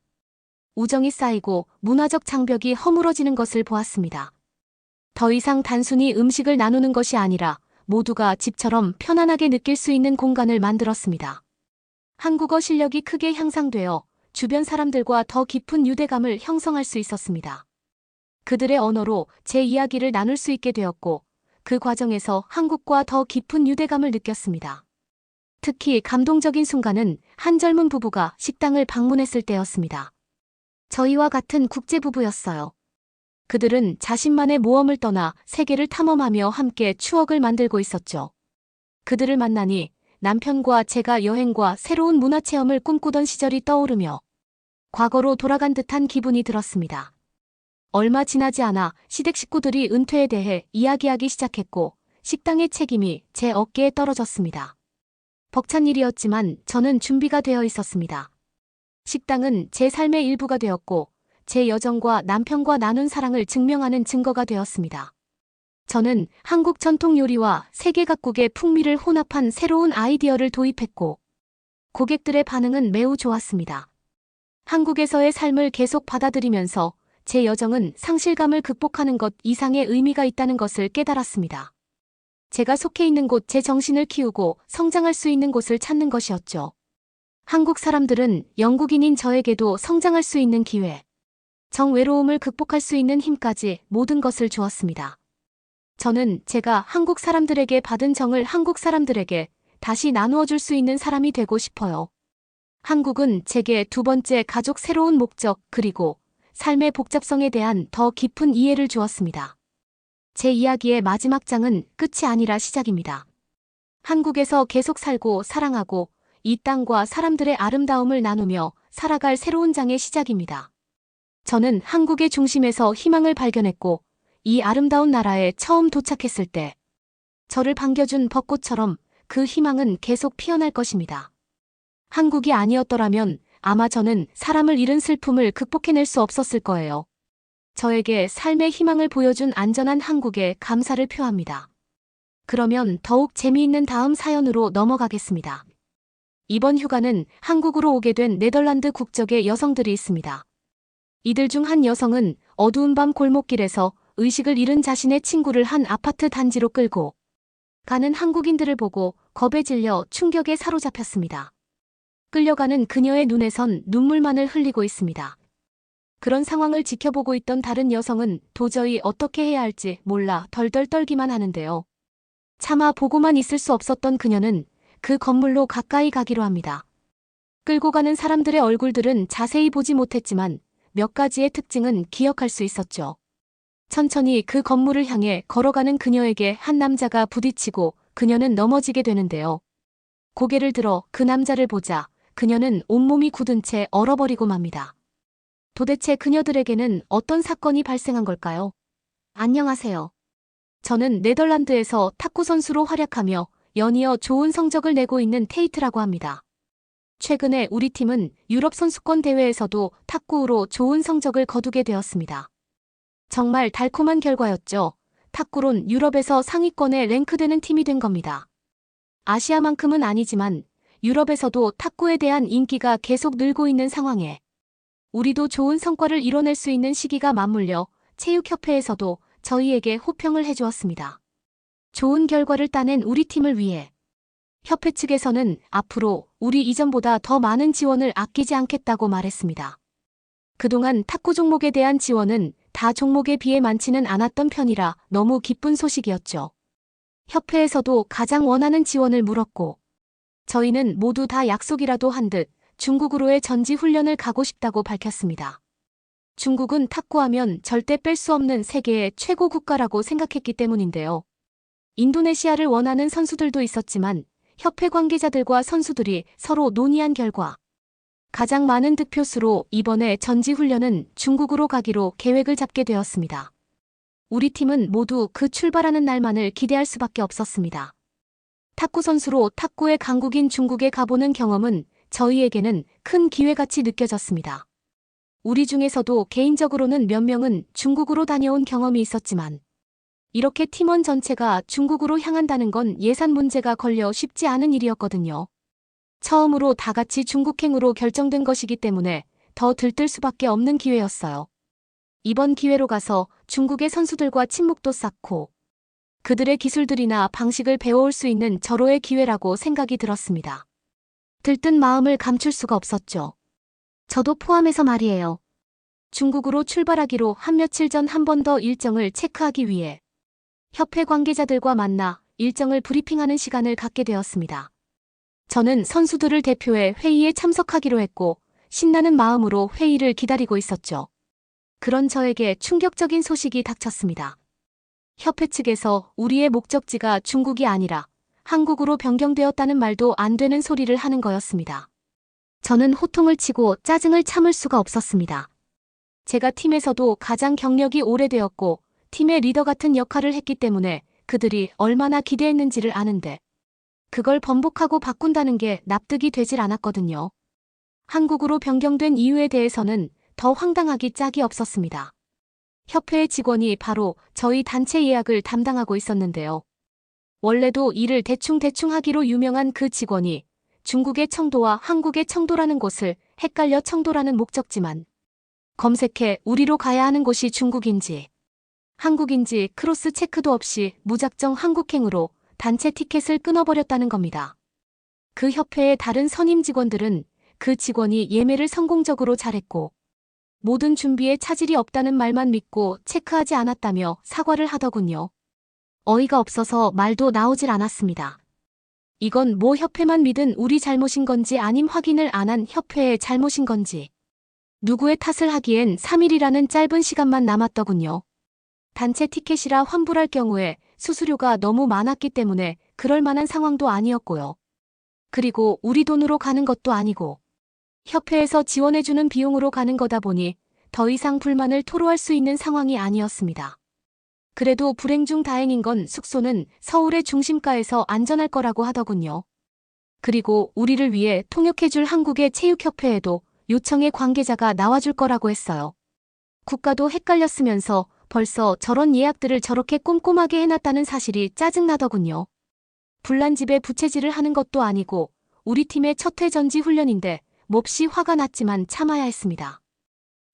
Speaker 4: 우정이 쌓이고 문화적 장벽이 허물어지는 것을 보았습니다. 더 이상 단순히 음식을 나누는 것이 아니라 모두가 집처럼 편안하게 느낄 수 있는 공간을 만들었습니다. 한국어 실력이 크게 향상되어 주변 사람들과 더 깊은 유대감을 형성할 수 있었습니다. 그들의 언어로 제 이야기를 나눌 수 있게 되었고 그 과정에서 한국과 더 깊은 유대감을 느꼈습니다. 특히 감동적인 순간은 한 젊은 부부가 식당을 방문했을 때였습니다. 저희와 같은 국제부부였어요. 그들은 자신만의 모험을 떠나 세계를 탐험하며 함께 추억을 만들고 있었죠. 그들을 만나니 남편과 제가 여행과 새로운 문화체험을 꿈꾸던 시절이 떠오르며 과거로 돌아간 듯한 기분이 들었습니다. 얼마 지나지 않아 시댁 식구들이 은퇴에 대해 이야기하기 시작했고 식당의 책임이 제 어깨에 떨어졌습니다. 벅찬 일이었지만 저는 준비가 되어 있었습니다. 식당은 제 삶의 일부가 되었고 제 여정과 남편과 나눈 사랑을 증명하는 증거가 되었습니다. 저는 한국 전통 요리와 세계 각국의 풍미를 혼합한 새로운 아이디어를 도입했고 고객들의 반응은 매우 좋았습니다. 한국에서의 삶을 계속 받아들이면서 제 여정은 상실감을 극복하는 것 이상의 의미가 있다는 것을 깨달았습니다. 제가 속해 있는 곳 제 정신을 키우고 성장할 수 있는 곳을 찾는 것이었죠. 한국 사람들은 영국인인 저에게도 성장할 수 있는 기회, 정외로움을 극복할 수 있는 힘까지 모든 것을 주었습니다. 저는 제가 한국 사람들에게 받은 정을 한국 사람들에게 다시 나누어 줄 수 있는 사람이 되고 싶어요. 한국은 제게 두 번째 가족 새로운 목적 그리고 삶의 복잡성에 대한 더 깊은 이해를 주었습니다. 제 이야기의 마지막 장은 끝이 아니라 시작입니다. 한국에서 계속 살고 사랑하고 이 땅과 사람들의 아름다움을 나누며 살아갈 새로운 장의 시작입니다. 저는 한국의 중심에서 희망을 발견했고 이 아름다운 나라에 처음 도착했을 때 저를 반겨준 벚꽃처럼 그 희망은 계속 피어날 것입니다. 한국이 아니었더라면 아마 저는 사람을 잃은 슬픔을 극복해낼 수 없었을 거예요. 저에게 삶의 희망을 보여준 안전한 한국에 감사를 표합니다. 그러면 더욱 재미있는 다음 사연으로 넘어가겠습니다. 이번 휴가는 한국으로 오게 된 네덜란드 국적의 여성들이 있습니다. 이들 중 한 여성은 어두운 밤 골목길에서 의식을 잃은 자신의 친구를 한 아파트 단지로 끌고 가는 한국인들을 보고 겁에 질려 충격에 사로잡혔습니다. 끌려가는 그녀의 눈에선 눈물만을 흘리고 있습니다. 그런 상황을 지켜보고 있던 다른 여성은 도저히 어떻게 해야 할지 몰라 덜덜 떨기만 하는데요. 차마 보고만 있을 수 없었던 그녀는 그 건물로 가까이 가기로 합니다. 끌고 가는 사람들의 얼굴들은 자세히 보지 못했지만 몇 가지의 특징은 기억할 수 있었죠. 천천히 그 건물을 향해 걸어가는 그녀에게 한 남자가 부딪히고 그녀는 넘어지게 되는데요. 고개를 들어 그 남자를 보자 그녀는 온몸이 굳은 채 얼어버리고 맙니다. 도대체 그녀들에게는 어떤 사건이 발생한 걸까요? 안녕하세요. 저는 네덜란드에서 탁구 선수로 활약하며 연이어 좋은 성적을 내고 있는 테이트라고 합니다. 최근에 우리 팀은 유럽 선수권 대회에서도 탁구로 좋은 성적을 거두게 되었습니다. 정말 달콤한 결과였죠. 탁구론 유럽에서 상위권에 랭크되는 팀이 된 겁니다. 아시아만큼은 아니지만 유럽에서도 탁구에 대한 인기가 계속 늘고 있는 상황에 우리도 좋은 성과를 이뤄낼 수 있는 시기가 맞물려 체육협회에서도 저희에게 호평을 해주었습니다. 좋은 결과를 따낸 우리 팀을 위해 협회 측에서는 앞으로 우리 이전보다 더 많은 지원을 아끼지 않겠다고 말했습니다. 그동안 탁구 종목에 대한 지원은 다 종목에 비해 많지는 않았던 편이라 너무 기쁜 소식이었죠. 협회에서도 가장 원하는 지원을 물었고 저희는 모두 다 약속이라도 한 듯 중국으로의 전지 훈련을 가고 싶다고 밝혔습니다. 중국은 탁구하면 절대 뺄 수 없는 세계의 최고 국가라고 생각했기 때문인데요. 인도네시아를 원하는 선수들도 있었지만 협회 관계자들과 선수들이 서로 논의한 결과 가장 많은 득표수로 이번에 전지훈련은 중국으로 가기로 계획을 잡게 되었습니다. 우리 팀은 모두 그 출발하는 날만을 기대할 수밖에 없었습니다. 탁구 선수로 탁구의 강국인 중국에 가보는 경험은 저희에게는 큰 기회같이 느껴졌습니다. 우리 중에서도 개인적으로는 몇 명은 중국으로 다녀온 경험이 있었지만 이렇게 팀원 전체가 중국으로 향한다는 건 예산 문제가 걸려 쉽지 않은 일이었거든요. 처음으로 다 같이 중국행으로 결정된 것이기 때문에 더 들뜰 수밖에 없는 기회였어요. 이번 기회로 가서 중국의 선수들과 친목도 쌓고 그들의 기술들이나 방식을 배워올 수 있는 절호의 기회라고 생각이 들었습니다. 들뜬 마음을 감출 수가 없었죠. 저도 포함해서 말이에요. 중국으로 출발하기로 한 며칠 전 한 번 더 일정을 체크하기 위해 협회 관계자들과 만나 일정을 브리핑하는 시간을 갖게 되었습니다. 저는 선수들을 대표해 회의에 참석하기로 했고 신나는 마음으로 회의를 기다리고 있었죠. 그런 저에게 충격적인 소식이 닥쳤습니다. 협회 측에서 우리의 목적지가 중국이 아니라 한국으로 변경되었다는 말도 안 되는 소리를 하는 거였습니다. 저는 호통을 치고 짜증을 참을 수가 없었습니다. 제가 팀에서도 가장 경력이 오래되었고 팀의 리더 같은 역할을 했기 때문에 그들이 얼마나 기대했는지를 아는데 그걸 번복하고 바꾼다는 게 납득이 되질 않았거든요. 한국으로 변경된 이유에 대해서는 더 황당하기 짝이 없었습니다. 협회의 직원이 바로 저희 단체 예약을 담당하고 있었는데요. 원래도 일을 대충 하기로 유명한 그 직원이 중국의 청도와 한국의 청도라는 곳을 헷갈려 청도라는 목적지만 검색해 우리로 가야 하는 곳이 중국인지 한국인지 크로스 체크도 없이 무작정 한국행으로 단체 티켓을 끊어버렸다는 겁니다. 그 협회의 다른 선임 직원들은 그 직원이 예매를 성공적으로 잘했고 모든 준비에 차질이 없다는 말만 믿고 체크하지 않았다며 사과를 하더군요. 어이가 없어서 말도 나오질 않았습니다. 이건 뭐 협회만 믿은 우리 잘못인 건지 아님 확인을 안 한 협회의 잘못인 건지 누구의 탓을 하기엔 3일이라는 짧은 시간만 남았더군요. 단체 티켓이라 환불할 경우에 수수료가 너무 많았기 때문에 그럴 만한 상황도 아니었고요. 그리고 우리 돈으로 가는 것도 아니고 협회에서 지원해주는 비용으로 가는 거다 보니 더 이상 불만을 토로할 수 있는 상황이 아니었습니다. 그래도 불행 중 다행인 건 숙소는 서울의 중심가에서 안전할 거라고 하더군요. 그리고 우리를 위해 통역해줄 한국의 체육협회에도 요청의 관계자가 나와줄 거라고 했어요. 국가도 헷갈렸으면서 벌써 저런 예약들을 저렇게 꼼꼼하게 해놨다는 사실이 짜증나더군요. 불난집에 부채질을 하는 것도 아니고 우리 팀의 첫 회 전지 훈련인데 몹시 화가 났지만 참아야 했습니다.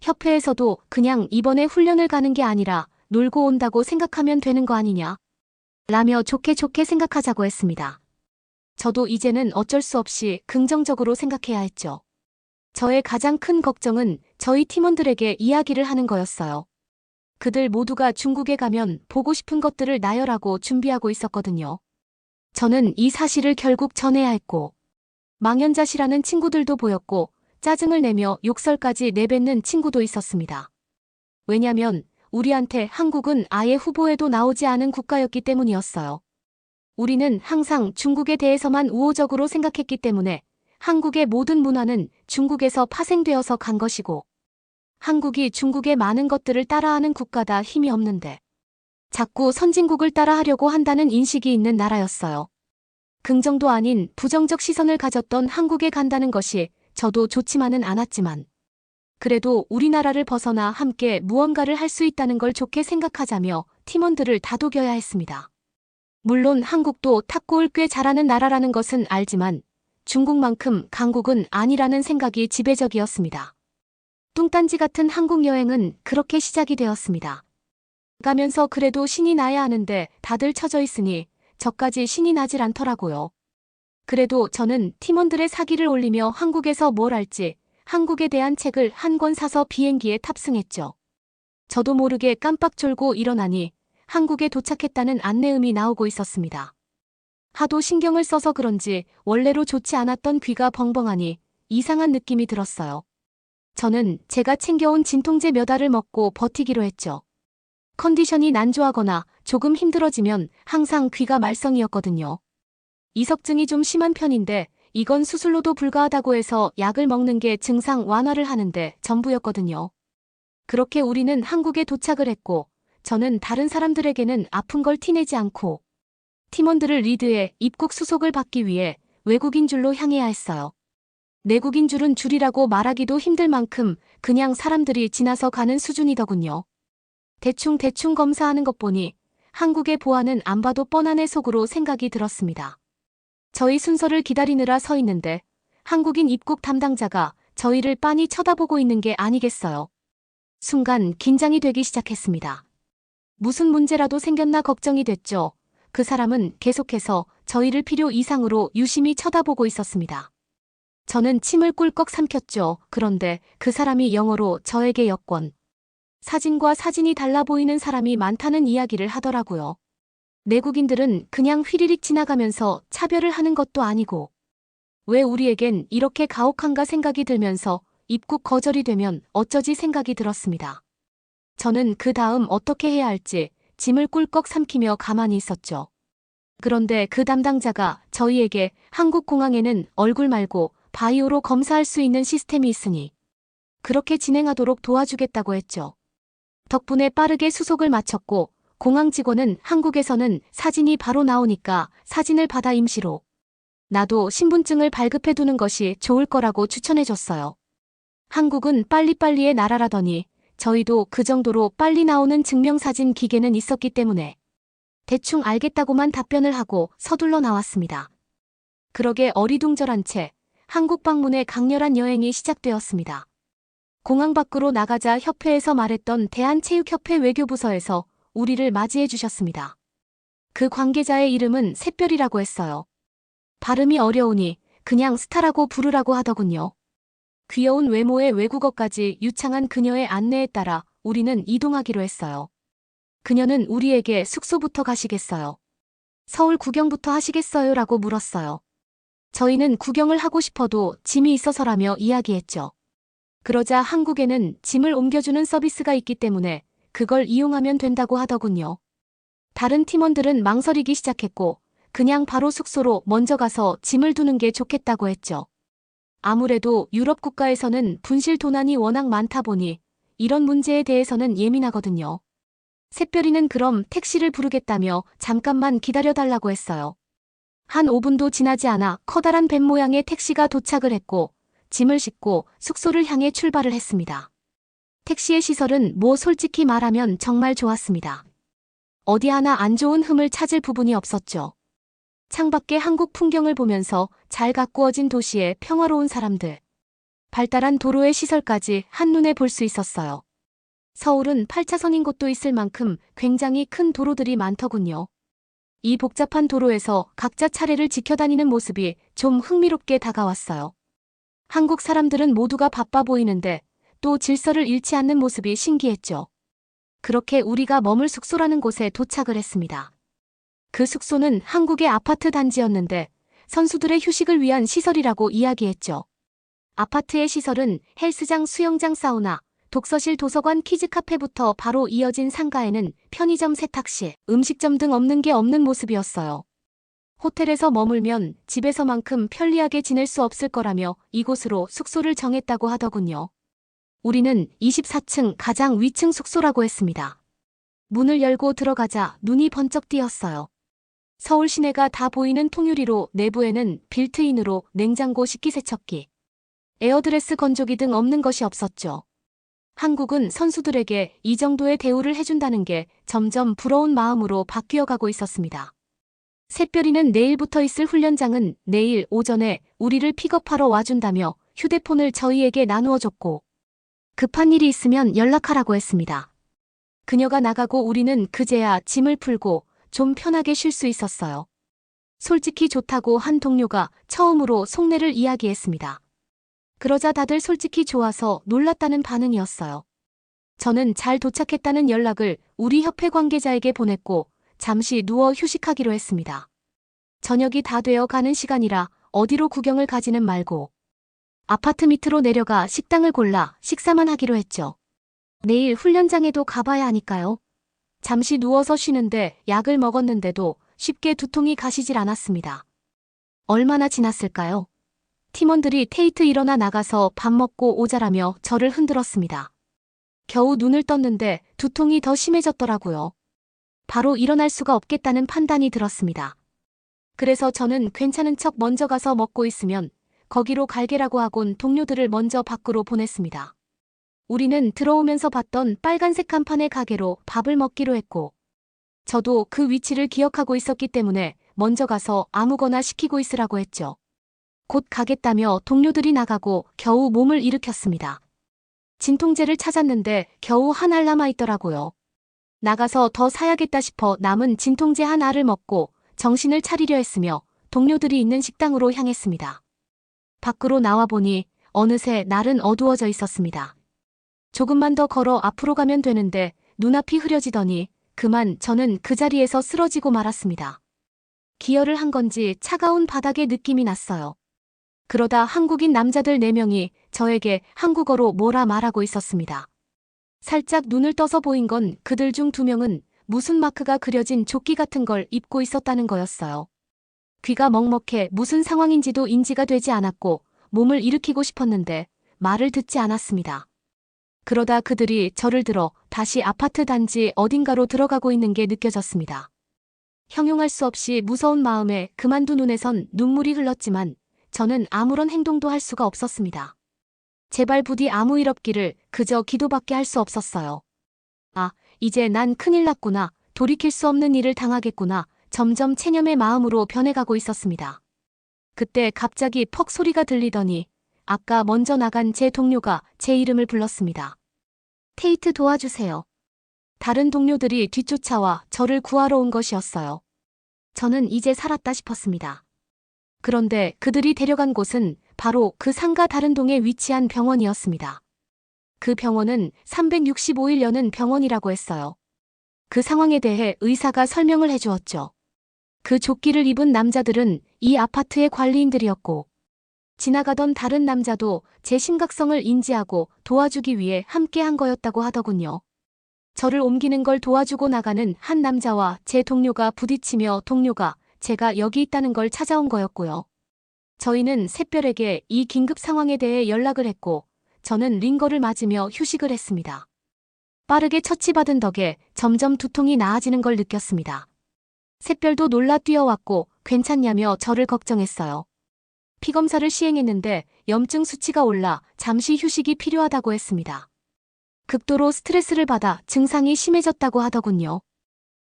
Speaker 4: 협회에서도 그냥 이번에 훈련을 가는 게 아니라 놀고 온다고 생각하면 되는 거 아니냐 라며 좋게 생각하자고 했습니다. 저도 이제는 어쩔 수 없이 긍정적으로 생각해야 했죠. 저의 가장 큰 걱정은 저희 팀원들에게 이야기를 하는 거였어요. 그들 모두가 중국에 가면 보고 싶은 것들을 나열하고 준비하고 있었거든요. 저는 이 사실을 결국 전해야 했고 망연자실하는 친구들도 보였고 짜증을 내며 욕설까지 내뱉는 친구도 있었습니다. 왜냐면 우리한테 한국은 아예 후보에도 나오지 않은 국가였기 때문이었어요. 우리는 항상 중국에 대해서만 우호적으로 생각했기 때문에 한국의 모든 문화는 중국에서 파생되어서 간 것이고 한국이 중국의 많은 것들을 따라하는 국가다 힘이 없는데 자꾸 선진국을 따라하려고 한다는 인식이 있는 나라였어요. 긍정도 아닌 부정적 시선을 가졌던 한국에 간다는 것이 저도 좋지만은 않았지만 그래도 우리나라를 벗어나 함께 무언가를 할 수 있다는 걸 좋게 생각하자며 팀원들을 다독여야 했습니다. 물론 한국도 탁구를 꽤 잘하는 나라라는 것은 알지만 중국만큼 강국은 아니라는 생각이 지배적이었습니다. 뚱딴지 같은 한국 여행은 그렇게 시작이 되었습니다. 가면서 그래도 신이 나야 하는데 다들 처져 있으니 저까지 신이 나질 않더라고요. 그래도 저는 팀원들의 사기를 올리며 한국에서 뭘 할지 한국에 대한 책을 한 권 사서 비행기에 탑승했죠. 저도 모르게 깜빡 졸고 일어나니 한국에 도착했다는 안내음이 나오고 있었습니다. 하도 신경을 써서 그런지 원래로 좋지 않았던 귀가 벙벙하니 이상한 느낌이 들었어요. 저는 제가 챙겨온 진통제 몇 알을 먹고 버티기로 했죠. 컨디션이 난조하거나 조금 힘들어지면 항상 귀가 말썽이었거든요. 이석증이 좀 심한 편인데 이건 수술로도 불가하다고 해서 약을 먹는 게 증상 완화를 하는데 전부였거든요. 그렇게 우리는 한국에 도착을 했고 저는 다른 사람들에게는 아픈 걸 티내지 않고 팀원들을 리드해 입국 수속을 받기 위해 외국인 줄로 향해야 했어요. 내국인 줄은 줄이라고 말하기도 힘들 만큼 그냥 사람들이 지나서 가는 수준이더군요. 대충 검사하는 것 보니 한국의 보안은 안 봐도 뻔하네 속으로 생각이 들었습니다. 저희 순서를 기다리느라 서 있는데 한국인 입국 담당자가 저희를 빤히 쳐다보고 있는 게 아니겠어요. 순간 긴장이 되기 시작했습니다. 무슨 문제라도 생겼나 걱정이 됐죠. 그 사람은 계속해서 저희를 필요 이상으로 유심히 쳐다보고 있었습니다. 저는 침을 꿀꺽 삼켰죠. 그런데 그 사람이 영어로 저에게 여권, 사진과 사진이 달라 보이는 사람이 많다는 이야기를 하더라고요. 내국인들은 그냥 휘리릭 지나가면서 차별을 하는 것도 아니고 왜 우리에겐 이렇게 가혹한가 생각이 들면서 입국 거절이 되면 어쩌지 생각이 들었습니다. 저는 그 다음 어떻게 해야 할지 짐을 꿀꺽 삼키며 가만히 있었죠. 그런데 그 담당자가 저희에게 한국 공항에는 얼굴 말고 바이오로 검사할 수 있는 시스템이 있으니 그렇게 진행하도록 도와주겠다고 했죠. 덕분에 빠르게 수속을 마쳤고 공항 직원은 한국에서는 사진이 바로 나오니까 사진을 받아 임시로 나도 신분증을 발급해 두는 것이 좋을 거라고 추천해줬어요. 한국은 빨리빨리의 나라라더니 저희도 그 정도로 빨리 나오는 증명사진 기계는 있었기 때문에 대충 알겠다고만 답변을 하고 서둘러 나왔습니다. 그러게 어리둥절한 채 한국 방문의 강렬한 여행이 시작되었습니다. 공항 밖으로 나가자 협회에서 말했던 대한체육협회 외교부서에서 우리를 맞이해 주셨습니다. 그 관계자의 이름은 샛별이라고 했어요. 발음이 어려우니 그냥 스타라고 부르라고 하더군요. 귀여운 외모의 외국어까지 유창한 그녀의 안내에 따라 우리는 이동하기로 했어요. 그녀는 우리에게 숙소부터 가시겠어요? 서울 구경부터 하시겠어요? 라고 물었어요. 저희는 구경을 하고 싶어도 짐이 있어서라며 이야기했죠. 그러자 한국에는 짐을 옮겨주는 서비스가 있기 때문에 그걸 이용하면 된다고 하더군요. 다른 팀원들은 망설이기 시작했고 그냥 바로 숙소로 먼저 가서 짐을 두는 게 좋겠다고 했죠. 아무래도 유럽 국가에서는 분실 도난이 워낙 많다 보니 이런 문제에 대해서는 예민하거든요. 샛별이는 그럼 택시를 부르겠다며 잠깐만 기다려달라고 했어요. 한 5분도 지나지 않아 커다란 뱀 모양의 택시가 도착을 했고 짐을 싣고 숙소를 향해 출발을 했습니다. 택시의 시설은 뭐 솔직히 말하면 정말 좋았습니다. 어디 하나 안 좋은 흠을 찾을 부분이 없었죠. 창밖의 한국 풍경을 보면서 잘 가꾸어진 도시의 평화로운 사람들, 발달한 도로의 시설까지 한눈에 볼 수 있었어요. 서울은 8차선인 곳도 있을 만큼 굉장히 큰 도로들이 많더군요. 이 복잡한 도로에서 각자 차례를 지켜다니는 모습이 좀 흥미롭게 다가왔어요. 한국 사람들은 모두가 바빠 보이는데 또 질서를 잃지 않는 모습이 신기했죠. 그렇게 우리가 머물 숙소라는 곳에 도착을 했습니다. 그 숙소는 한국의 아파트 단지였는데 선수들의 휴식을 위한 시설이라고 이야기했죠. 아파트의 시설은 헬스장, 수영장, 사우나, 독서실, 도서관, 키즈카페부터 바로 이어진 상가에는 편의점, 세탁실, 음식점 등 없는 게 없는 모습이었어요. 호텔에서 머물면 집에서만큼 편리하게 지낼 수 없을 거라며 이곳으로 숙소를 정했다고 하더군요. 우리는 24층 가장 위층 숙소라고 했습니다. 문을 열고 들어가자 눈이 번쩍 띄었어요. 서울 시내가 다 보이는 통유리로 내부에는 빌트인으로 냉장고, 식기세척기, 에어드레스, 건조기 등 없는 것이 없었죠. 한국은 선수들에게 이 정도의 대우를 해준다는 게 점점 부러운 마음으로 바뀌어가고 있었습니다. 샛별이는 내일부터 있을 훈련장은 내일 오전에 우리를 픽업하러 와준다며 휴대폰을 저희에게 나누어줬고 급한 일이 있으면 연락하라고 했습니다. 그녀가 나가고 우리는 그제야 짐을 풀고 좀 편하게 쉴 수 있었어요. 솔직히 좋다고 한 동료가 처음으로 속내를 이야기했습니다. 그러자 다들 솔직히 좋아서 놀랐다는 반응이었어요. 저는 잘 도착했다는 연락을 우리 협회 관계자에게 보냈고 잠시 누워 휴식하기로 했습니다. 저녁이 다 되어 가는 시간이라 어디로 구경을 가지는 말고 아파트 밑으로 내려가 식당을 골라 식사만 하기로 했죠. 내일 훈련장에도 가봐야 하니까요. 잠시 누워서 쉬는데 약을 먹었는데도 쉽게 두통이 가시질 않았습니다. 얼마나 지났을까요? 팀원들이 테이트 일어나 나가서 밥 먹고 오자라며 저를 흔들었습니다. 겨우 눈을 떴는데 두통이 더 심해졌더라고요. 바로 일어날 수가 없겠다는 판단이 들었습니다. 그래서 저는 괜찮은 척 먼저 가서 먹고 있으면 거기로 갈게라고 하곤 동료들을 먼저 밖으로 보냈습니다. 우리는 들어오면서 봤던 빨간색 간판의 가게로 밥을 먹기로 했고, 저도 그 위치를 기억하고 있었기 때문에 먼저 가서 아무거나 시키고 있으라고 했죠. 곧 가겠다며 동료들이 나가고 겨우 몸을 일으켰습니다. 진통제를 찾았는데 겨우 한 알 남아있더라고요. 나가서 더 사야겠다 싶어 남은 진통제 한 알을 먹고 정신을 차리려 했으며 동료들이 있는 식당으로 향했습니다. 밖으로 나와보니 어느새 날은 어두워져 있었습니다. 조금만 더 걸어 앞으로 가면 되는데 눈앞이 흐려지더니 그만 저는 그 자리에서 쓰러지고 말았습니다. 기혈을 한 건지 차가운 바닥의 느낌이 났어요. 그러다 한국인 남자들 4명이 저에게 한국어로 뭐라 말하고 있었습니다. 살짝 눈을 떠서 보인 건 그들 중 2명은 무슨 마크가 그려진 조끼 같은 걸 입고 있었다는 거였어요. 귀가 먹먹해 무슨 상황인지도 인지가 되지 않았고 몸을 일으키고 싶었는데 말을 듣지 않았습니다. 그러다 그들이 저를 들어 다시 아파트 단지 어딘가로 들어가고 있는 게 느껴졌습니다. 형용할 수 없이 무서운 마음에 그만 두 눈에선 눈물이 흘렀지만 저는 아무런 행동도 할 수가 없었습니다. 제발 부디 아무 일 없기를 그저 기도밖에 할 수 없었어요. 아, 이제 난 큰일 났구나. 돌이킬 수 없는 일을 당하겠구나. 점점 체념의 마음으로 변해가고 있었습니다. 그때 갑자기 퍽 소리가 들리더니 아까 먼저 나간 제 동료가 제 이름을 불렀습니다. 테이트 도와주세요. 다른 동료들이 뒤쫓아와 저를 구하러 온 것이었어요. 저는 이제 살았다 싶었습니다. 그런데 그들이 데려간 곳은 바로 그 상가 다른 동에 위치한 병원이었습니다. 그 병원은 365일 여는 병원이라고 했어요. 그 상황에 대해 의사가 설명을 해주었죠. 그 조끼를 입은 남자들은 이 아파트의 관리인들이었고, 지나가던 다른 남자도 제 심각성을 인지하고 도와주기 위해 함께한 거였다고 하더군요. 저를 옮기는 걸 도와주고 나가는 한 남자와 제 동료가 부딪히며 동료가 제가 여기 있다는 걸 찾아온 거였고요. 저희는 샛별에게 이 긴급 상황에 대해 연락을 했고 저는 링거를 맞으며 휴식을 했습니다. 빠르게 처치받은 덕에 점점 두통이 나아지는 걸 느꼈습니다. 샛별도 놀라 뛰어왔고 괜찮냐며 저를 걱정했어요. 피검사를 시행했는데 염증 수치가 올라 잠시 휴식이 필요하다고 했습니다. 극도로 스트레스를 받아 증상이 심해졌다고 하더군요.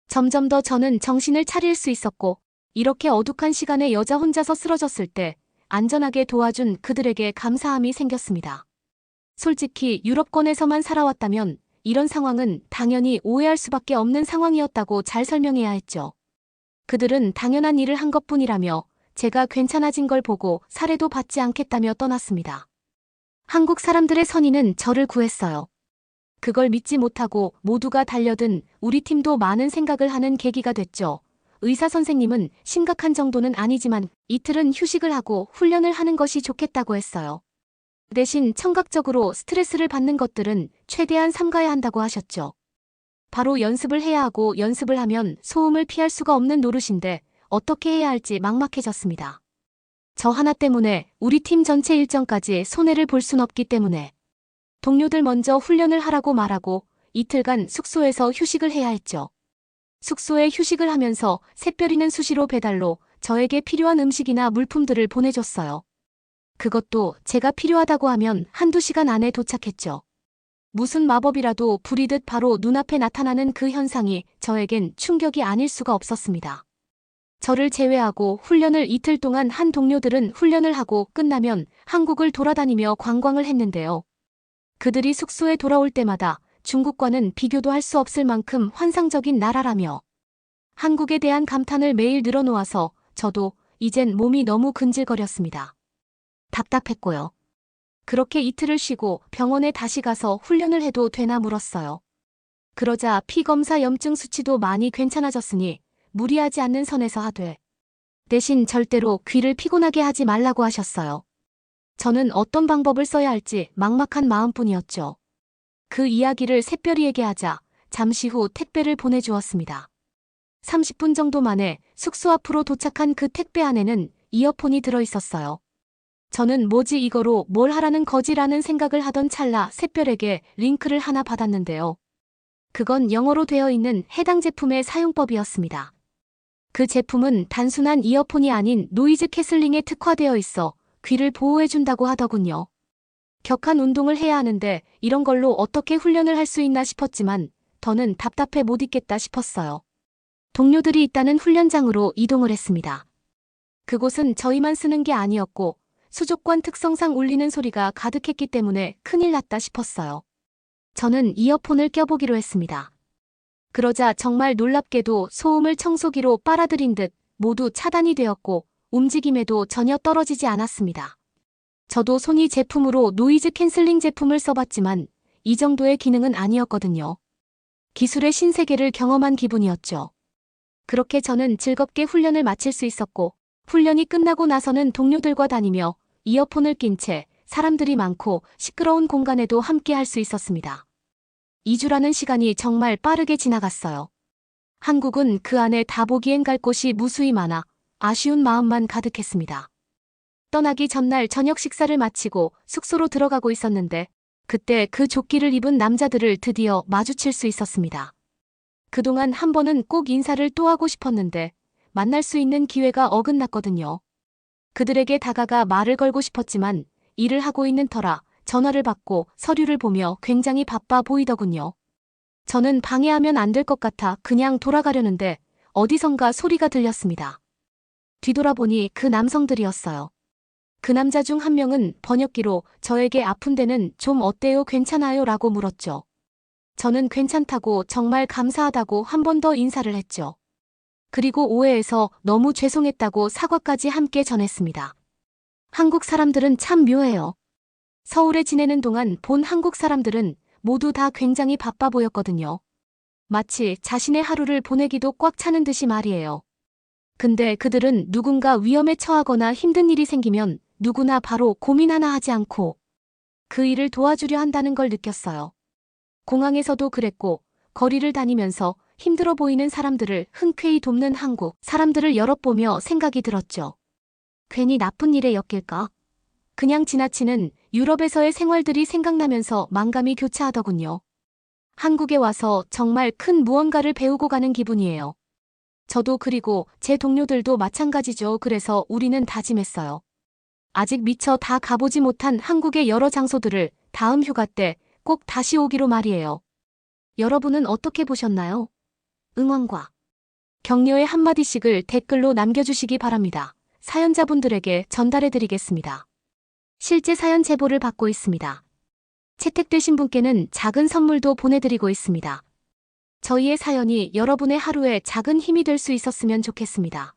Speaker 4: 점점 더 저는 정신을 차릴 수 있었고 이렇게 어둑한 시간에 여자 혼자서 쓰러졌을 때 안전하게 도와준 그들에게 감사함이 생겼습니다. 솔직히 유럽권에서만 살아왔다면 이런 상황은 당연히 오해할 수밖에 없는 상황이었다고 잘 설명해야 했죠. 그들은 당연한 일을 한 것뿐이라며 제가 괜찮아진 걸 보고 살해도 받지 않겠다며 떠났습니다. 한국 사람들의 선의는 저를 구했어요. 그걸 믿지 못하고 모두가 달려든 우리 팀도 많은 생각을 하는 계기가 됐죠. 의사 선생님은 심각한 정도는 아니지만 이틀은 휴식을 하고 훈련을 하는 것이 좋겠다고 했어요. 대신 청각적으로 스트레스를 받는 것들은 최대한 삼가야 한다고 하셨죠. 바로 연습을 해야 하고 연습을 하면 소음을 피할 수가 없는 노릇인데 어떻게 해야 할지 막막해졌습니다. 저 하나 때문에 우리 팀 전체 일정까지 손해를 볼 순 없기 때문에 동료들 먼저 훈련을 하라고 말하고 이틀간 숙소에서 휴식을 해야 했죠. 숙소에 휴식을 하면서 샛별이는 수시로 배달로 저에게 필요한 음식이나 물품들을 보내줬어요. 그것도 제가 필요하다고 하면 한두 시간 안에 도착했죠. 무슨 마법이라도 부리듯 바로 눈앞에 나타나는 그 현상이 저에겐 충격이 아닐 수가 없었습니다. 저를 제외하고 훈련을 이틀 동안 한 동료들은 훈련을 하고 끝나면 한국을 돌아다니며 관광을 했는데요. 그들이 숙소에 돌아올 때마다 중국과는 비교도 할 수 없을 만큼 환상적인 나라라며 한국에 대한 감탄을 매일 늘어놓아서 저도 이젠 몸이 너무 근질거렸습니다. 답답했고요. 그렇게 이틀을 쉬고 병원에 다시 가서 훈련을 해도 되나 물었어요. 그러자 피검사 염증 수치도 많이 괜찮아졌으니 무리하지 않는 선에서 하되 대신 절대로 귀를 피곤하게 하지 말라고 하셨어요. 저는 어떤 방법을 써야 할지 막막한 마음뿐이었죠. 그 이야기를 샛별이에게 하자 잠시 후 택배를 보내주었습니다. 30분 정도 만에 숙소 앞으로 도착한 그 택배 안에는 이어폰이 들어있었어요. 저는 뭐지 이거로 뭘 하라는 거지라는 생각을 하던 찰나 샛별에게 링크를 하나 받았는데요. 그건 영어로 되어 있는 해당 제품의 사용법이었습니다. 그 제품은 단순한 이어폰이 아닌 노이즈 캐슬링에 특화되어 있어 귀를 보호해준다고 하더군요. 격한 운동을 해야 하는데 이런 걸로 어떻게 훈련을 할 수 있나 싶었지만 더는 답답해 못 있겠다 싶었어요. 동료들이 있다는 훈련장으로 이동을 했습니다. 그곳은 저희만 쓰는 게 아니었고 수족관 특성상 울리는 소리가 가득했기 때문에 큰일 났다 싶었어요. 저는 이어폰을 껴보기로 했습니다. 그러자 정말 놀랍게도 소음을 청소기로 빨아들인 듯 모두 차단이 되었고 움직임에도 전혀 떨어지지 않았습니다. 저도 소니 제품으로 노이즈 캔슬링 제품을 써봤지만 이 정도의 기능은 아니었거든요. 기술의 신세계를 경험한 기분이었죠. 그렇게 저는 즐겁게 훈련을 마칠 수 있었고 훈련이 끝나고 나서는 동료들과 다니며 이어폰을 낀 채 사람들이 많고 시끄러운 공간에도 함께 할 수 있었습니다. 2주라는 시간이 정말 빠르게 지나갔어요. 한국은 그 안에 다 보기엔 갈 곳이 무수히 많아 아쉬운 마음만 가득했습니다. 떠나기 전날 저녁 식사를 마치고 숙소로 들어가고 있었는데 그때 그 조끼를 입은 남자들을 드디어 마주칠 수 있었습니다. 그동안 한 번은 꼭 인사를 또 하고 싶었는데 만날 수 있는 기회가 어긋났거든요. 그들에게 다가가 말을 걸고 싶었지만 일을 하고 있는 터라 전화를 받고 서류를 보며 굉장히 바빠 보이더군요. 저는 방해하면 안 될 것 같아 그냥 돌아가려는데 어디선가 소리가 들렸습니다. 뒤돌아보니 그 남성들이었어요. 그 남자 중 한 명은 번역기로 저에게 아픈 데는 좀 어때요? 괜찮아요? 라고 물었죠. 저는 괜찮다고 정말 감사하다고 한 번 더 인사를 했죠. 그리고 오해해서 너무 죄송했다고 사과까지 함께 전했습니다. 한국 사람들은 참 묘해요. 서울에 지내는 동안 본 한국 사람들은 모두 다 굉장히 바빠 보였거든요. 마치 자신의 하루를 보내기도 꽉 차는 듯이 말이에요. 근데 그들은 누군가 위험에 처하거나 힘든 일이 생기면 누구나 바로 고민 하나 하지 않고 그 일을 도와주려 한다는 걸 느꼈어요. 공항에서도 그랬고 거리를 다니면서 힘들어 보이는 사람들을 흔쾌히 돕는 한국 사람들을 여럿보며 생각이 들었죠. 괜히 나쁜 일에 엮일까? 그냥 지나치는 유럽에서의 생활들이 생각나면서 만감이 교차하더군요. 한국에 와서 정말 큰 무언가를 배우고 가는 기분이에요. 저도 그리고 제 동료들도 마찬가지죠. 그래서 우리는 다짐했어요. 아직 미처 다 가보지 못한 한국의 여러 장소들을 다음 휴가 때 꼭 다시 오기로 말이에요. 여러분은 어떻게 보셨나요? 응원과 격려의 한마디씩을 댓글로 남겨주시기 바랍니다. 사연자분들에게 전달해드리겠습니다. 실제 사연 제보를 받고 있습니다. 채택되신 분께는 작은 선물도 보내드리고 있습니다. 저희의 사연이 여러분의 하루에 작은 힘이 될 수 있었으면 좋겠습니다.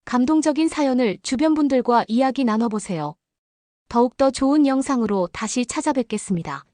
Speaker 4: 감동적인 사연을 주변 분들과 이야기 나눠보세요. 더욱더 좋은 영상으로 다시 찾아뵙겠습니다.